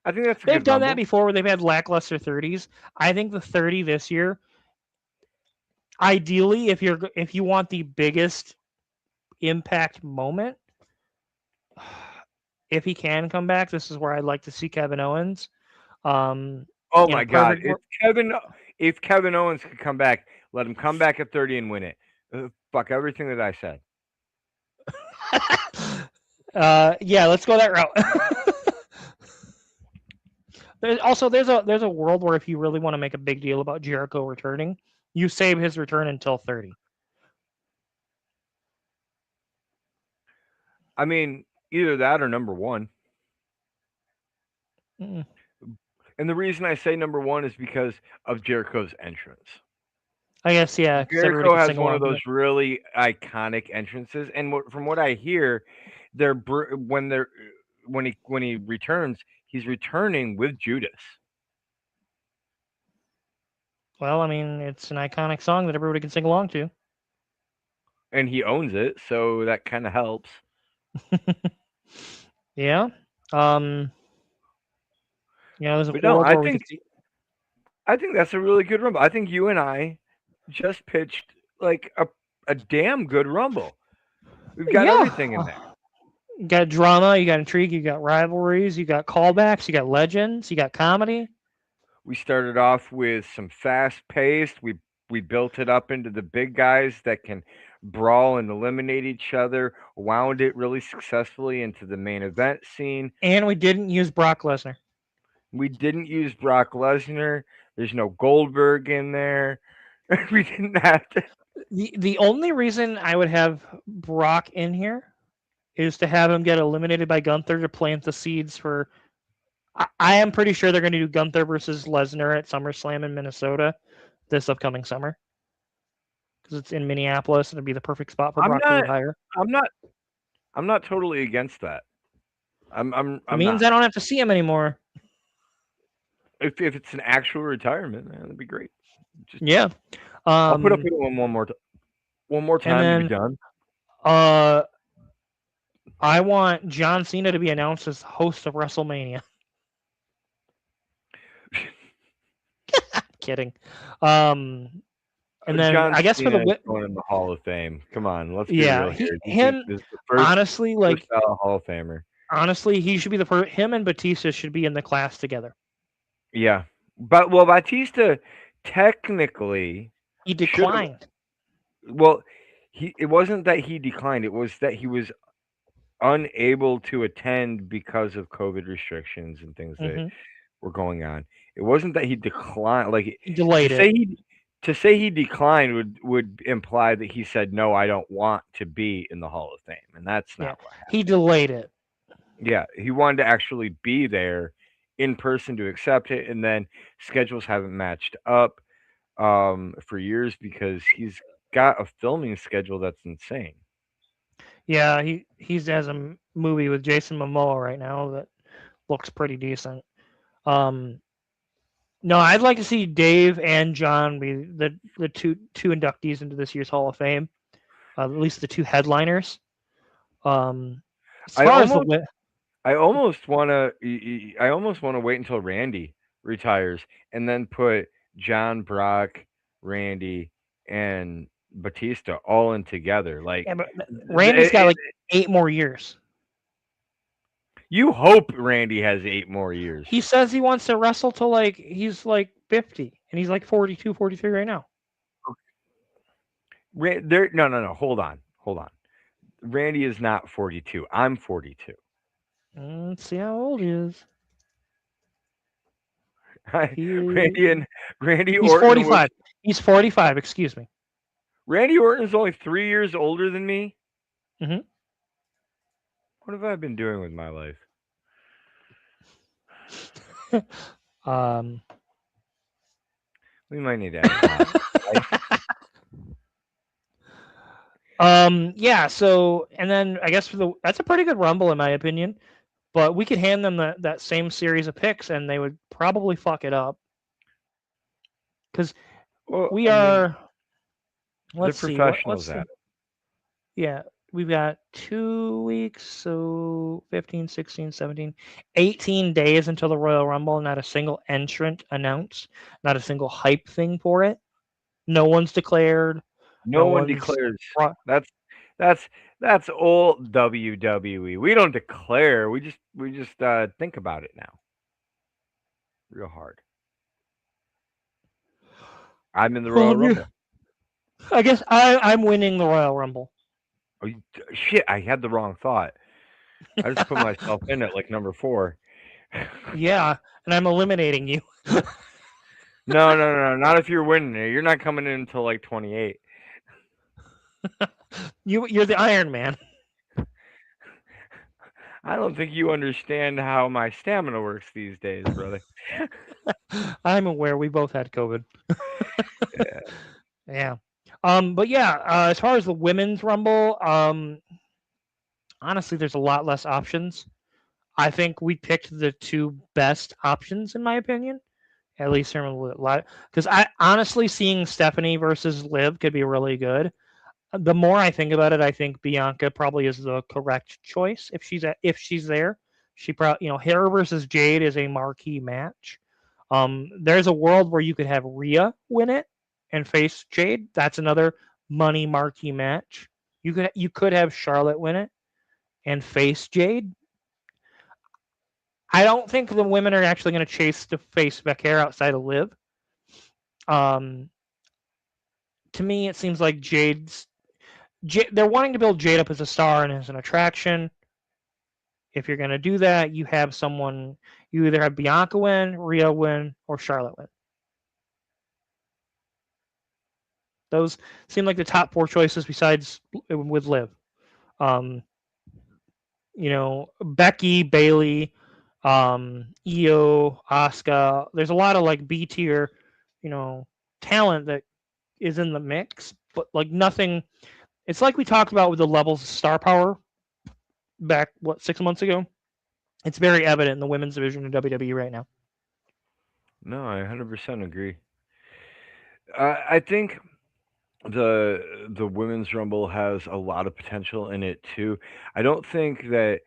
I think that's a They've good done that Rumble. before, where they've had lackluster 30s. I think the 30 this year, ideally, if you want the biggest impact moment, if he can come back, this is where I'd like to see Kevin Owens. Oh In a my god! perfect If Kevin Owens could come back, let him come back at 30 and win it. Fuck everything that I said. yeah, let's go that route. there's a world where if you really want to make a big deal about Jericho returning, you save his return until 30. I mean, either that or number one. Mm. And the reason I say number one is because of Jericho's entrance. I guess yeah, because everybody Jericho can has sing one of along to those it. really iconic entrances, and from what I hear, when he returns, he's returning with Judas, Well, I mean, it's an iconic song that everybody can sing along to. and he owns it, so that kind of helps. Yeah. Um. There's a But no, world I where we think could see. I think that's a really good rumble. I think you and I just pitched like a damn good rumble. We've got everything in Yeah. there. You got drama, you got intrigue, you got rivalries, you got callbacks, you got legends, you got comedy. We started off with some fast paced. We built it up into the big guys that can brawl and eliminate each other. Wound it really successfully into the main event scene. And we didn't use Brock Lesnar. We didn't use Brock Lesnar. There's no Goldberg in there. We didn't have to. The only reason I would have Brock in here is to have him get eliminated by Gunther to plant the seeds for. I am pretty sure they're going to do Gunther versus Lesnar at SummerSlam in Minnesota this upcoming summer because it's in Minneapolis and it'd be the perfect spot for I'm Brock to not. retire. I'm not. I'm not totally against that. It I'm means not. I don't have to see him anymore. If it's an actual retirement, man, that'd be great. Just Yeah. I'll put up Um, with him one more and time to be then done. uh, I want John Cena to be announced as host of WrestleMania. Kidding. Um, and then John I guess for the Cena is going in the Hall of Fame. Come on, let's be yeah, real he here. him This is the honestly first like Hall of Famer. honestly he should be the first. Him and Batista should be in the class together. Yeah, but well, Batista technically He should have. declined. Well, he it wasn't that he declined. It was that he was unable to attend because of COVID restrictions and things that Hmm. were going on. It wasn't that he declined. Like He to delayed it. say he to say he declined would imply that he said no, I don't want to be in the Hall of Fame, and that's Yeah, not what happened. he delayed it. Yeah, he wanted to actually be there in person to accept it, and then schedules haven't matched up for years because he's got a filming schedule that's insane. Yeah, he's has a movie with Jason Momoa right now that looks pretty decent. Um, no, I'd like to see Dave and John be the two inductees into this year's Hall of Fame. At least the two headliners. As I far as the almost I almost want to wait until Randy retires and then put John, Brock, Randy, and Batista all in together. yeah, Like, but Randy's got like 8 more years. you hope Randy has 8 more years. He says he wants to wrestle till like he's like 50, and he's like 42, 43 right now. No. Hold on. Randy is not 42. I'm 42. Let's see how old he is. Randy He and Randy he's Orton was 45. He's 45. Excuse me. Randy Orton is only 3 years older than me. Hmm. What have I been doing with my life? um, We might need to end the podcast. yeah. So, and then I guess for the that's a pretty good rumble in my opinion. But we could hand them that same series of picks, and they would probably fuck it up because Well, we I mean, are. they're Let's see. professionals What's at the? it. Yeah, we've got 2 weeks, so 15, 16, 17, 18 days until the Royal Rumble. Not a single entrant announced. Not a single hype thing for it. No one's declared. No No one one's. declares. That's that's that's old WWE. We don't declare. We just think about it now, real hard. I'm in the Royal Yeah. Rumble. I guess I'm winning the Royal Rumble. Oh, shit! I had the wrong thought. I just put myself in it like number four. Yeah, and I'm eliminating you. No, not if you're winning it. You're not coming in until like 28. You're the Iron Man. I don't think you understand how my stamina works these days, brother. I'm aware we both had COVID. Yeah. Yeah. But yeah, as far as the women's rumble, honestly, there's a lot less options. I think we picked the two best options in my opinion. At least from a lot, because I honestly seeing Stephanie versus Liv could be really good. The more I think about it, I think Bianca probably is the correct choice if she's there. She probably her versus Jade is a marquee match. There's a world where you could have Rhea win it and face Jade. That's another money marquee match. You could have Charlotte win it and face Jade. I don't think the women are actually going to chase to face Becker outside of Liv. Um, to me, it seems like they're wanting to build Jade up as a star and as an attraction. If you're going to do that, you have someone. You either have Bianca win, Rhea win, or Charlotte win. Those seem like the top four choices besides with Liv. Um, Becky, Bailey, Io, Asuka. There's a lot of like B tier, you know, talent that is in the mix, but like nothing. It's like we talked about with the levels of star power back 6 months ago. It's very evident in the women's division of WWE right now. No, I 100% agree. I think the women's rumble has a lot of potential in it too. I don't think that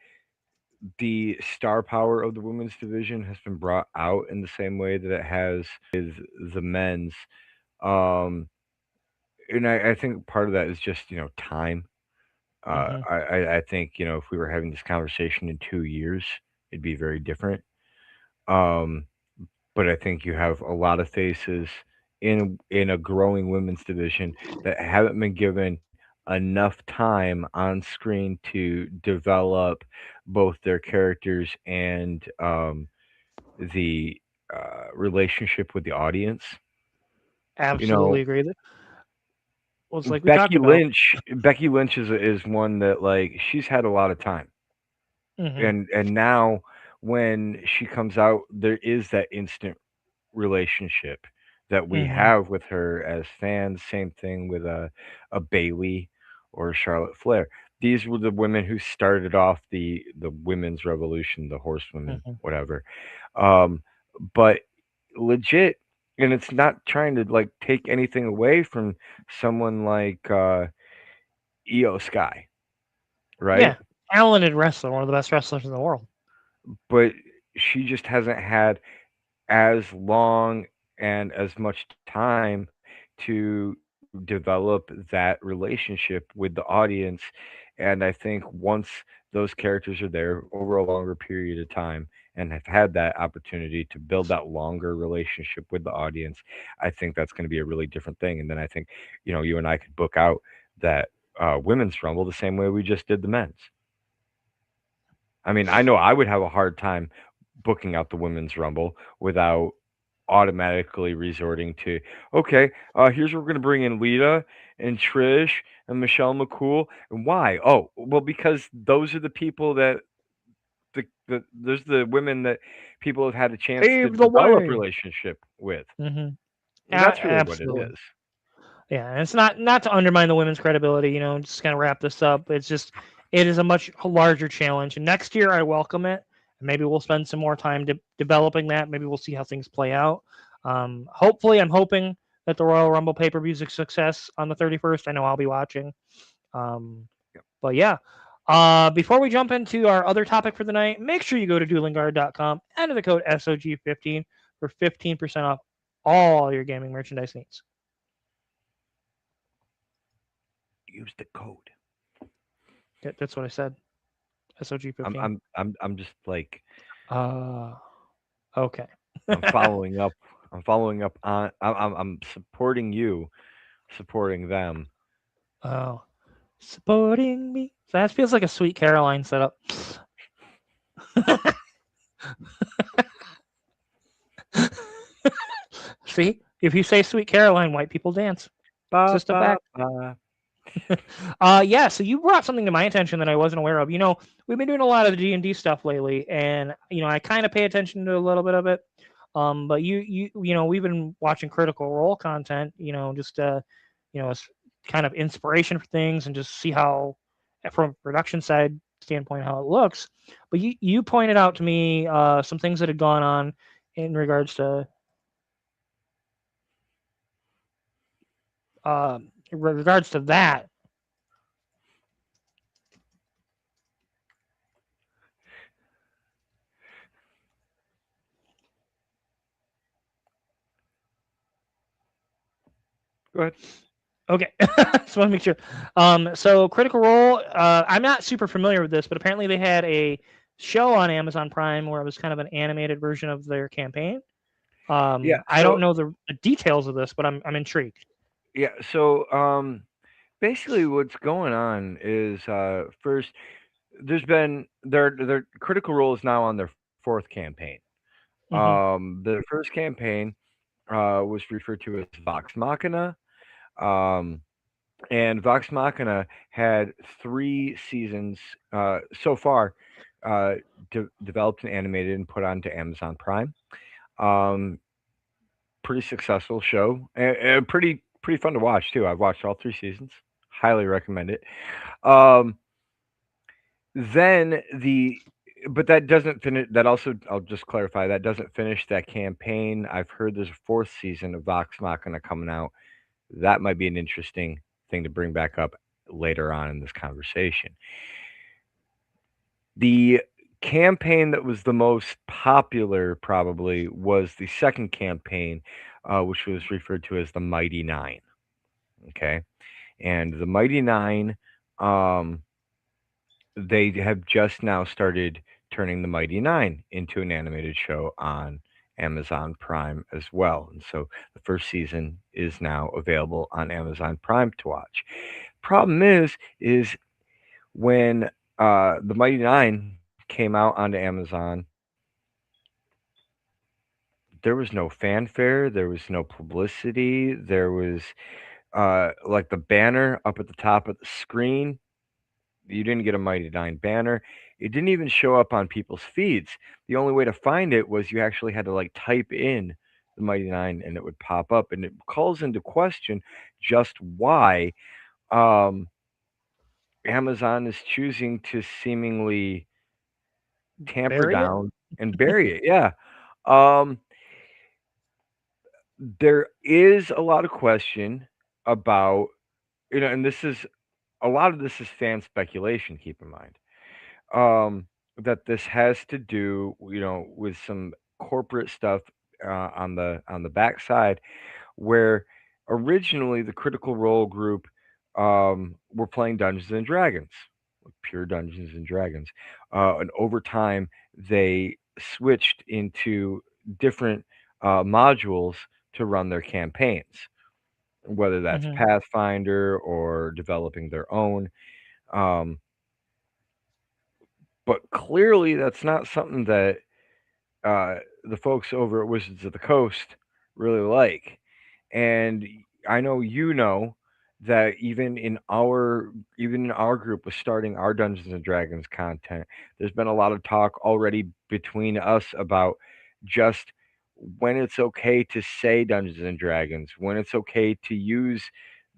the star power of the women's division has been brought out in the same way that it has with the men's. Um, and I think part of that is just time. Hmm. I think if we were having this conversation in 2 years, it'd be very different. Um, but I think you have a lot of faces in a growing women's division that haven't been given enough time on screen to develop both their characters and the relationship with the audience. You Absolutely know, agree. Well, it's like we talked about. Becky Lynch is one that like she's had a lot of time, Hmm. and now when she comes out, there is that instant relationship that we Hmm. have with her as fans. Same thing with a Bailey or Charlotte Flair. These were the women who started off the women's revolution, the horsewomen, Hmm. whatever. Um, but legit, and it's not trying to like take anything away from someone like Io Sky, right? Yeah, talented wrestler, one of the best wrestlers in the world. But she just hasn't had as long and as much time to develop that relationship with the audience. And I think once those characters are there over a longer period of time and have had that opportunity to build that longer relationship with the audience, I think that's going to be a really different thing. And then I think, you and I could book out that women's rumble the same way we just did the men's. I mean, I know I would have a hard time booking out the women's rumble without automatically resorting to, okay, here's where we're gonna bring in Lita and Trish and Michelle McCool. And why? Oh, well, because those are the people that there's the women that people have had a chance to Pave the develop way. relationship with. Hmm. That's really what it Absolutely. is. Yeah, and it's not to undermine the women's credibility. Just kind of wrap this up. It's just it is a much larger challenge, and next year I welcome it. Maybe we'll spend some more time developing that. Maybe we'll see how things play out. Hopefully, I'm hoping that the Royal Rumble pay per view is a success on the 31st. I know I'll be watching. Um, but yeah. Before we jump into our other topic for the night, make sure you go to duelingguard.com, enter the code SOG15 for 15% off all your gaming merchandise needs. Use the code. That's what I said. SOG I'm 15. I'm I'm I'm just like Uh, okay. I'm following up. I'm following up on. I'm supporting you, supporting them. Oh, supporting me. So that feels like a Sweet Caroline setup. See, if you say Sweet Caroline, white people dance. It's Ba just a ba fact. ba. Yeah. So you brought something to my attention that I wasn't aware of. We've been doing a lot of the D&D stuff lately, and I kind of pay attention to a little bit of it. But we've been watching Critical Role content. Just as kind of inspiration for things, and just see how, from a production side standpoint, how it looks. But you pointed out to me some things that had gone on in regards to that. Go ahead. Okay, just want to make sure. So Critical Role, I'm not super familiar with this, but apparently they had a show on Amazon Prime where it was kind of an animated version of their campaign. Yeah. I don't know the details of this, but I'm intrigued. So basically, what's going on is first there's been their Critical Role is now on their fourth campaign. Hmm. The first campaign was referred to as Vox Machina. Um, And Vox Machina had 3 seasons so far, uh, developed and animated and put onto Amazon Prime. Um, Pretty successful show, and pretty fun to watch too. I've watched all 3 seasons. Highly recommend it. Um, then the but that doesn't finish. That also, I'll just clarify, that doesn't finish that campaign. I've heard there's a fourth season of Vox Machina coming out. That might be an interesting thing to bring back up later on in this conversation. The campaign that was the most popular probably was the second campaign, which was referred to as the Mighty Nine. Okay, and the Mighty Nine, um, they have just now started turning the Mighty Nine into an animated show on Amazon Prime as well. And so the first season is now available on Amazon Prime to watch. Problem is when the Mighty Nine came out onto Amazon, there was no fanfare, there was no publicity, there was like the banner up at the top of the screen. You didn't get a Mighty Nine banner. It didn't even show up on people's feeds. The only way to find it was you actually had to like type in the Mighty Nine and it would pop up. And it calls into question just why um, Amazon is choosing to seemingly tamper Bury it. down and bury it. Yeah. Um, there is a lot of question about, and this is a lot of this is fan speculation, keep in mind. um, that this has to do, with some corporate stuff on the backside, where originally the Critical Role group were playing Dungeons and Dragons, like pure Dungeons and Dragons, and over time they switched into different modules to run their campaigns, whether that's Hmm. Pathfinder or developing their own. Um, but clearly, that's not something that uh, the folks over at Wizards of the Coast really like. And I know that even in our group with starting our Dungeons and Dragons content, there's been a lot of talk already between us about just when it's okay to say Dungeons and Dragons, when it's okay to use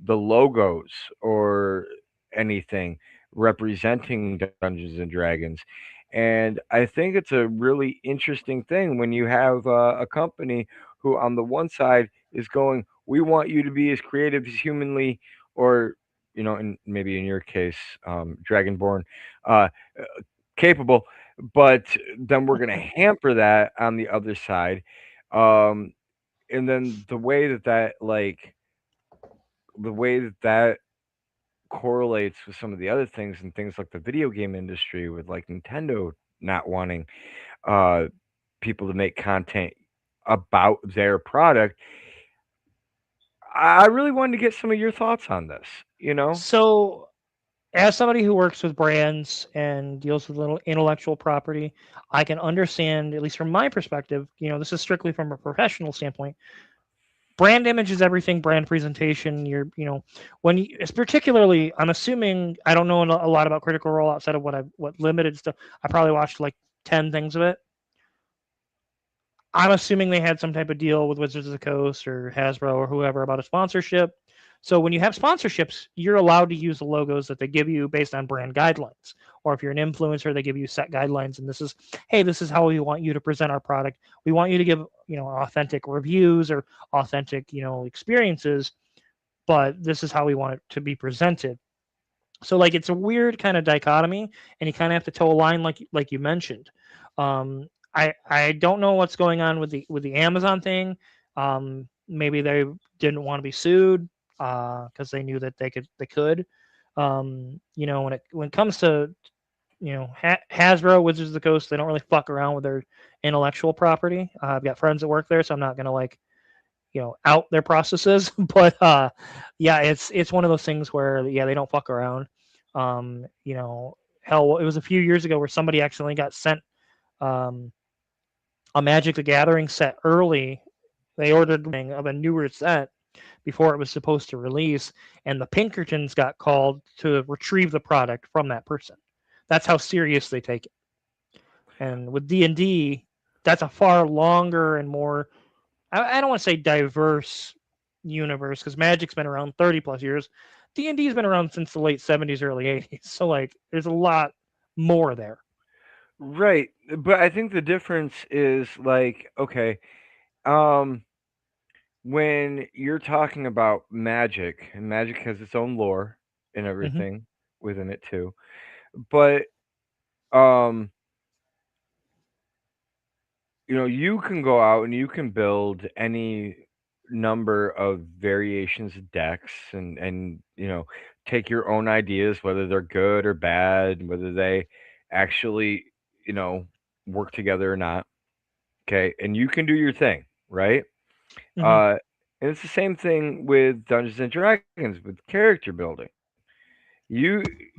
the logos or anything representing Dungeons and Dragons. And I think it's a really interesting thing when you have a company who, on the one side, is going, "We want you to be as creative as humanly, or and maybe in your case, Dragonborn, uh, capable," but then we're going to hamper that on the other side, um, and then the way that correlates with some of the other things and things like the video game industry, with like Nintendo not wanting uh, people to make content about their product. I really wanted to get some of your thoughts on this. You know, So, as somebody who works with brands and deals with little intellectual property, I can understand, at least from my perspective, this is strictly from a professional standpoint. Brand image is everything. Brand presentation. When it's particularly, I'm assuming I don't know a lot about Critical Role outside of what limited stuff. I probably watched like 10 things of it. I'm assuming they had some type of deal with Wizards of the Coast or Hasbro or whoever about a sponsorship. So when you have sponsorships, you're allowed to use the logos that they give you based on brand guidelines. Or if you're an influencer, they give you set guidelines, and this is how we want you to present our product. We want you to give, authentic reviews or authentic, experiences, but this is how we want it to be presented. So like it's a weird kind of dichotomy, and you kind of have to toe a line like you mentioned. I don't know what's going on with the Amazon thing. Maybe they didn't want to be sued because they knew that they could. When it comes to Hasbro, Wizards of the Coast, they don't really fuck around with their intellectual property. I've got friends that work there, so I'm not gonna like out their processes. But yeah, it's one of those things where yeah, they don't fuck around. Hell, it was a few years ago where somebody accidentally got sent um, a Magic the Gathering set early. They ordered of a newer set before it was supposed to release, and the Pinkertons got called to retrieve the product from that person. That's how serious they take it. And with D&D, that's a far longer and more, I don't want to say diverse universe, because Magic's been around 30 plus years. D&D's been around since the late 70s, early 80s. So like there's a lot more there. Right, but I think the difference is like, okay, um, when you're talking about magic, and magic has its own lore and Hmm. everything within it too. But um, you can go out and you can build any number of variations of decks and take your own ideas, whether they're good or bad, whether they actually, you know, work together or not. Okay, and you can do your thing, right? Hmm. Uh, and it's the same thing with Dungeons and Dragons with character building. You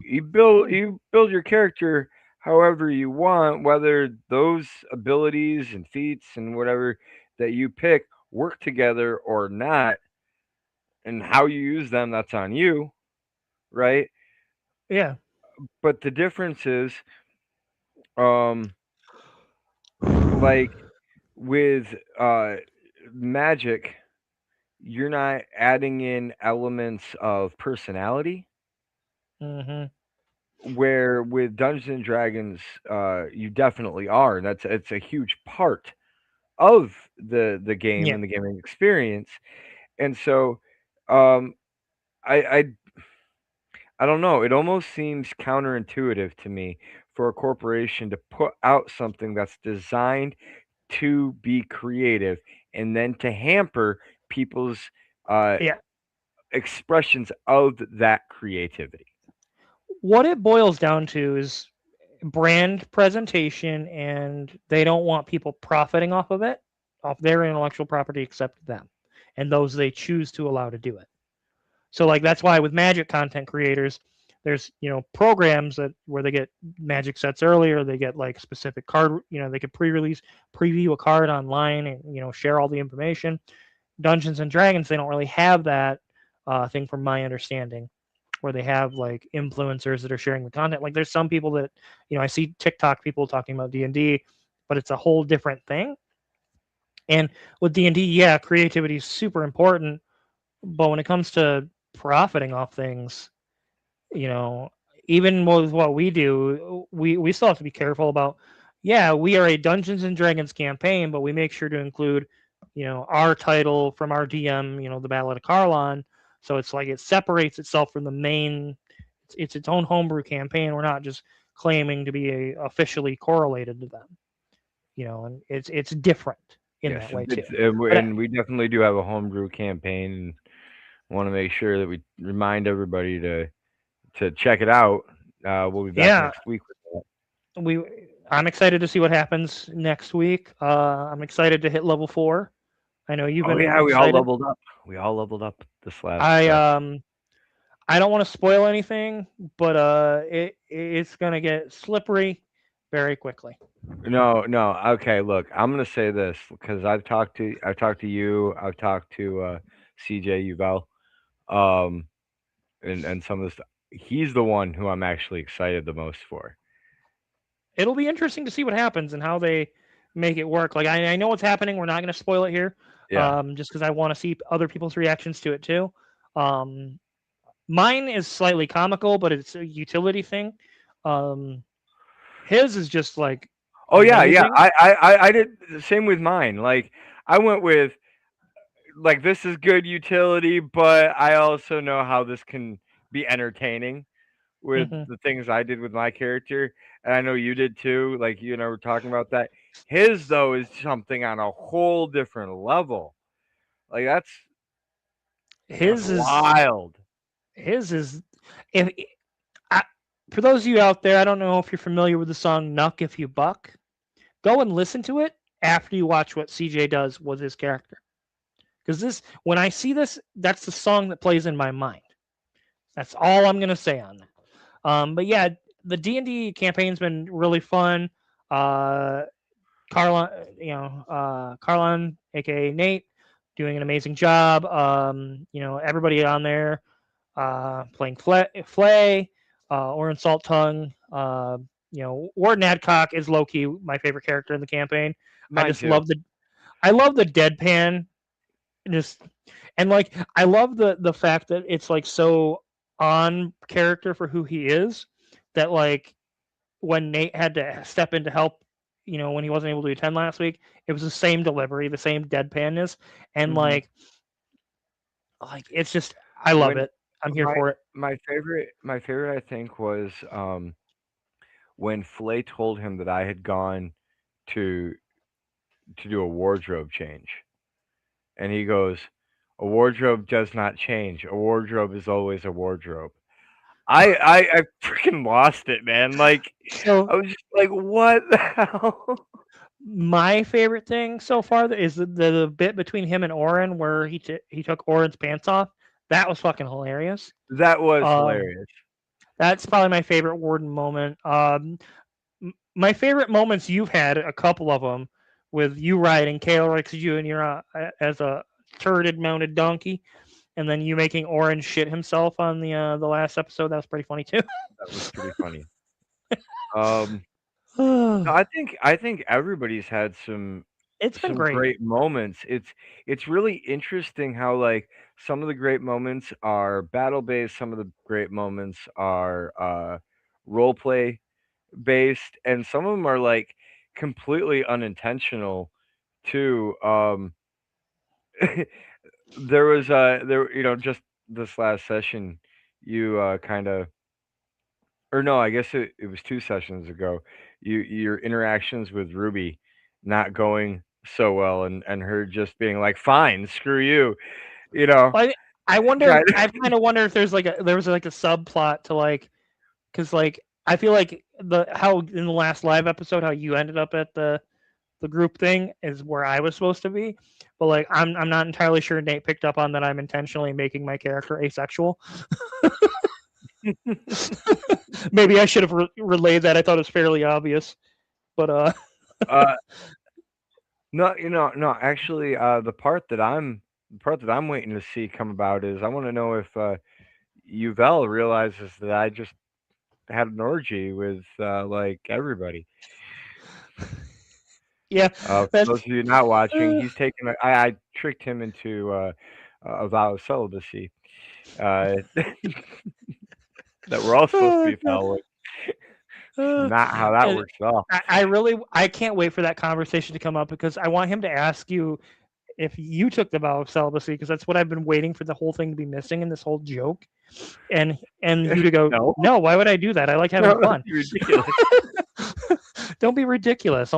you build your character however you want, whether those abilities and feats and whatever that you pick work together or not, and how you use them, that's on you, right? Yeah. But the difference is, um, like with magic, you're not adding in elements of personality. Hmm. Where with Dungeons and Dragons, you definitely are, and it's a huge part of the game Yeah. and the gaming experience. And so, um, I I I don't know. It almost seems counterintuitive to me for a corporation to put out something that's designed to be creative and then to hamper people's uh, Yeah. expressions of that creativity. What it boils down to is brand presentation, and they don't want people profiting off of it, off their intellectual property, except them and those they choose to allow to do it. So like that's why with Magic content creators, there's programs that where they get Magic sets earlier, they get like specific card, they could pre-release preview a card online and share all the information. Dungeons and Dragons, they don't really have that thing, from my understanding, where they have like influencers that are sharing the content. Like there's some people that I see TikTok people talking about D&D, but it's a whole different thing. And with D&D, yeah, creativity is super important, but when it comes to profiting off things, you know, even with what we do, we still have to be careful about. Yeah, we are a Dungeons and Dragons campaign, but we make sure to include, our title from our DM, the Ballad of Carlon. So it's like it separates itself from the main. It's its own homebrew campaign. We're not just claiming to be officially correlated to them, and it's different in Yes, that way too. it's But and we definitely do have a homebrew campaign, and want to make sure that we remind everybody to check it out. We'll be back yeah, next week with that. we I'm excited to see what happens next week. I'm excited to hit level 4. I know you've Oh been yeah, we all excited. leveled up. We all leveled up this last. I I don't want to spoil anything, but it's gonna get slippery very quickly. No, no. Okay, look, I'm gonna say this because I've talked to you, I've talked to CJ Uvel, um, and some of this. He's the one who I'm actually excited the most for. It'll be interesting to see what happens and how they make it work. Like I know what's happening. We're not gonna spoil it here, Yeah. just because I want to see other people's reactions to it too. Um, Mine is slightly comical, but it's a utility thing. Um, his is just like Oh yeah, yeah. amazing. I did the same with mine. Like I went with like this is good utility, but I also know how this can be entertaining with Hmm. the things I did with my character, and I know you did too. Like you and I were talking about that. His though is something on a whole different level. Like that's His is wild. his is if I, for those of you out there, I don't know if you're familiar with the song "Nuck If You Buck." Go and listen to it after you watch what CJ does with his character. Because when I see this, that's the song that plays in my mind. That's all I'm gonna say on that. But yeah, the D&D campaign's been really fun. Uh, Carlon, Carlon, aka Nate. doing an amazing job. Everybody on there playing Flay, Orin Salt Tongue. Warden Adcock is low key my favorite character in the campaign. I Mine just too. love the deadpan, just and like I love the fact that it's like so on character for who he is, that like when Nate had to step in to help, when he wasn't able to attend last week, it was the same delivery, the same deadpanness, and Hmm. like it's just I love When it. I'm here my for it. my favorite I think was when Flay told him that I had gone to do a wardrobe change, and he goes, "A wardrobe does not change. A wardrobe is always a wardrobe." I freaking lost it, man. Like So I was just like, "What the hell?" my favorite thing so far is the bit between him and Oren where he took Oren's pants off. That was fucking hilarious. That was Um, hilarious. that's probably my favorite Warden moment. My favorite moments, you've had a couple of them with you riding Kale Jr. As a turreted mounted donkey, and then you making Orange shit himself on the last episode. That was pretty funny too. That was pretty funny. Um, no, I think everybody's had It's been some great. great moments. It's really interesting how like some of the great moments are battle based, some of the great moments are role play based, and some of them are like completely unintentional too. There was just this last session, you kind of, or no, I guess it was 2 sessions ago. Your interactions with Ruby not going so well, and her just being like, "Fine, screw you," you know, I I wonder. kind I kind of wonder if there was like a subplot to like, because like I feel like the how in the last live episode how you ended up at the group thing is where I was supposed to be, but like I'm not entirely sure Nate picked up on that I'm intentionally making my character asexual. of. Maybe I should have relayed that. I thought it was fairly obvious, but uh, no, no. Actually, the part that I'm waiting to see come about is I want to know if Uvel realizes that I just had an orgy with like everybody. yeah, For those that's of you not watching, uh, he's taken. I tricked him into a vow of celibacy uh, that we're all supposed to oh be god. following. Uh, Not how that and works at all. I can't wait for that conversation to come up because I want him to ask you if you took the vow of celibacy because that's what I've been waiting for the whole thing to be missing in this whole joke, and you to go, No, no, why would I do that? I like having no, that'd fun. be ridiculous. Don't be ridiculous.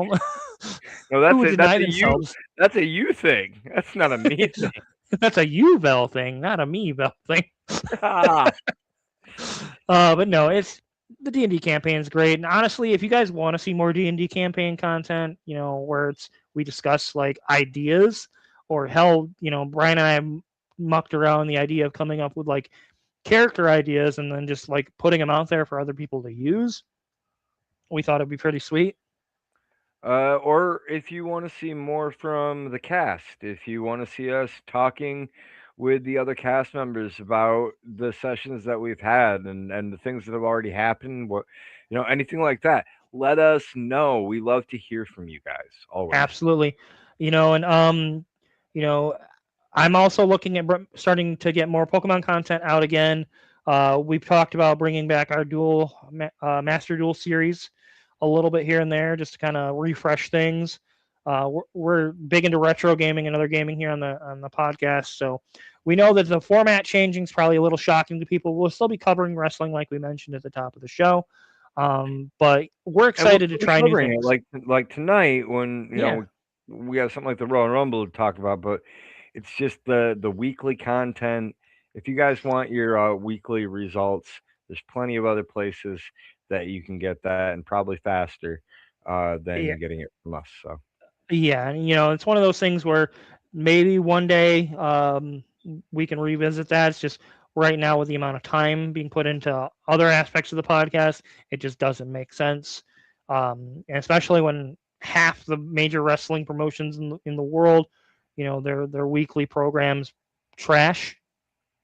No, Who that's would a that's deny a you themselves? that's a you thing. That's not a me thing. That's a you Vel thing, not a me Vel thing. Ah, But no, it's the D&D campaign is great. And honestly, if you guys want to see more D&D campaign content, where we discuss like ideas, or hell, Brian and I mucked around the idea of coming up with like character ideas and then just like putting them out there for other people to use. We thought it'd be pretty sweet. or if you want to see more from the cast, if you want to see us talking with the other cast members about the sessions that we've had and the things that have already happened, what anything like that, let us know. We love to hear from you guys always. Absolutely. And you know, I'm also looking at starting to get more Pokemon content out again. We've talked about bringing back our Master Duel series a little bit here and there, just to kind of refresh things. We're big into retro gaming and other gaming here on the podcast, so we know that the format changing is probably a little shocking to people. We'll still be covering wrestling like we mentioned at the top of the show, but we're And we'll excited to still be try new covering it things. like tonight when Yeah, we have something like the Royal Rumble to talk about, but it's just the weekly content. If you guys want your weekly results, there's plenty of other places that you can get that, and probably faster than yeah, getting it from us. So yeah, and it's one of those things where maybe one day we can revisit that. It's just right now with the amount of time being put into other aspects of the podcast, it just doesn't make sense. And especially when half the major wrestling promotions in the world Their weekly programs trash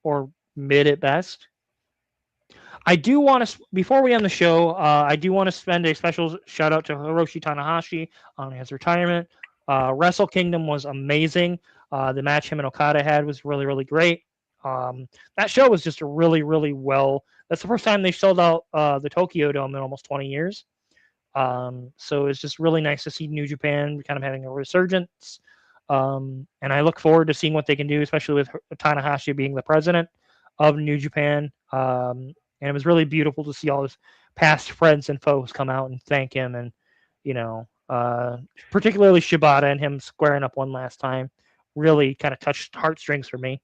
or mid at best. I do want to, before we end the show, I do want to spend a special shout out to Hiroshi Tanahashi on his retirement. Wrestle Kingdom was amazing. The match him and Okada had was really, really great. That show was just a really, really well. That's the first time they sold out the Tokyo Dome in almost 20 years. So it's just really nice to see New Japan kind of having a resurgence. And I look forward to seeing what they can do, especially with Tanahashi being the president of New Japan. And it was really beautiful to see all his past friends and foes come out and thank him, and you know, uh, particularly Shibata and him squaring up one last time, really kind of touched heartstrings for me.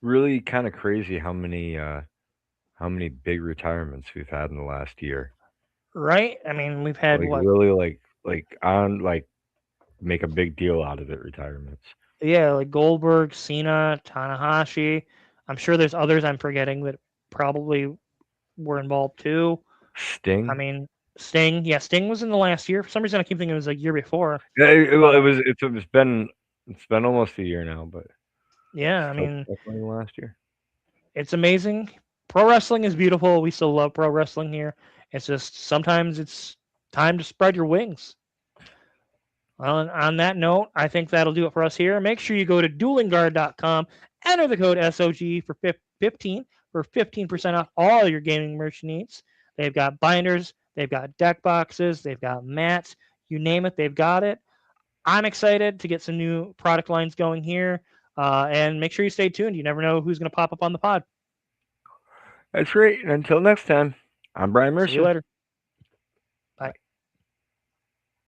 Really kind of crazy how many big retirements we've had in the last year. Right? I mean, we've had Like what? really like make a big deal out of it retirements. Yeah, like Goldberg, Cena, Tanahashi. I'm sure there's others I'm forgetting that probably were involved too. I Sting. mean, Sting. Yeah, Sting was in the last year. For some reason, I keep thinking it was a year before. Yeah, well, But it's been almost a year now, but yeah, I still mean, definitely last year. it's amazing. Pro wrestling is beautiful. We still love pro wrestling here. It's just sometimes it's time to spread your wings. Well, on that note, I think that'll do it for us here. Make sure you go to duelingguard.com, enter the code SOG for 15 for 15% off all your gaming merch needs. They've got binders, they've got deck boxes, they've got mats, you name it, they've got it. I'm excited to get some new product lines going here. And make sure you stay tuned. You never know who's going to pop up on the pod. That's great. And until next time, I'm Brian See you Mercer. later. Bye. Bye.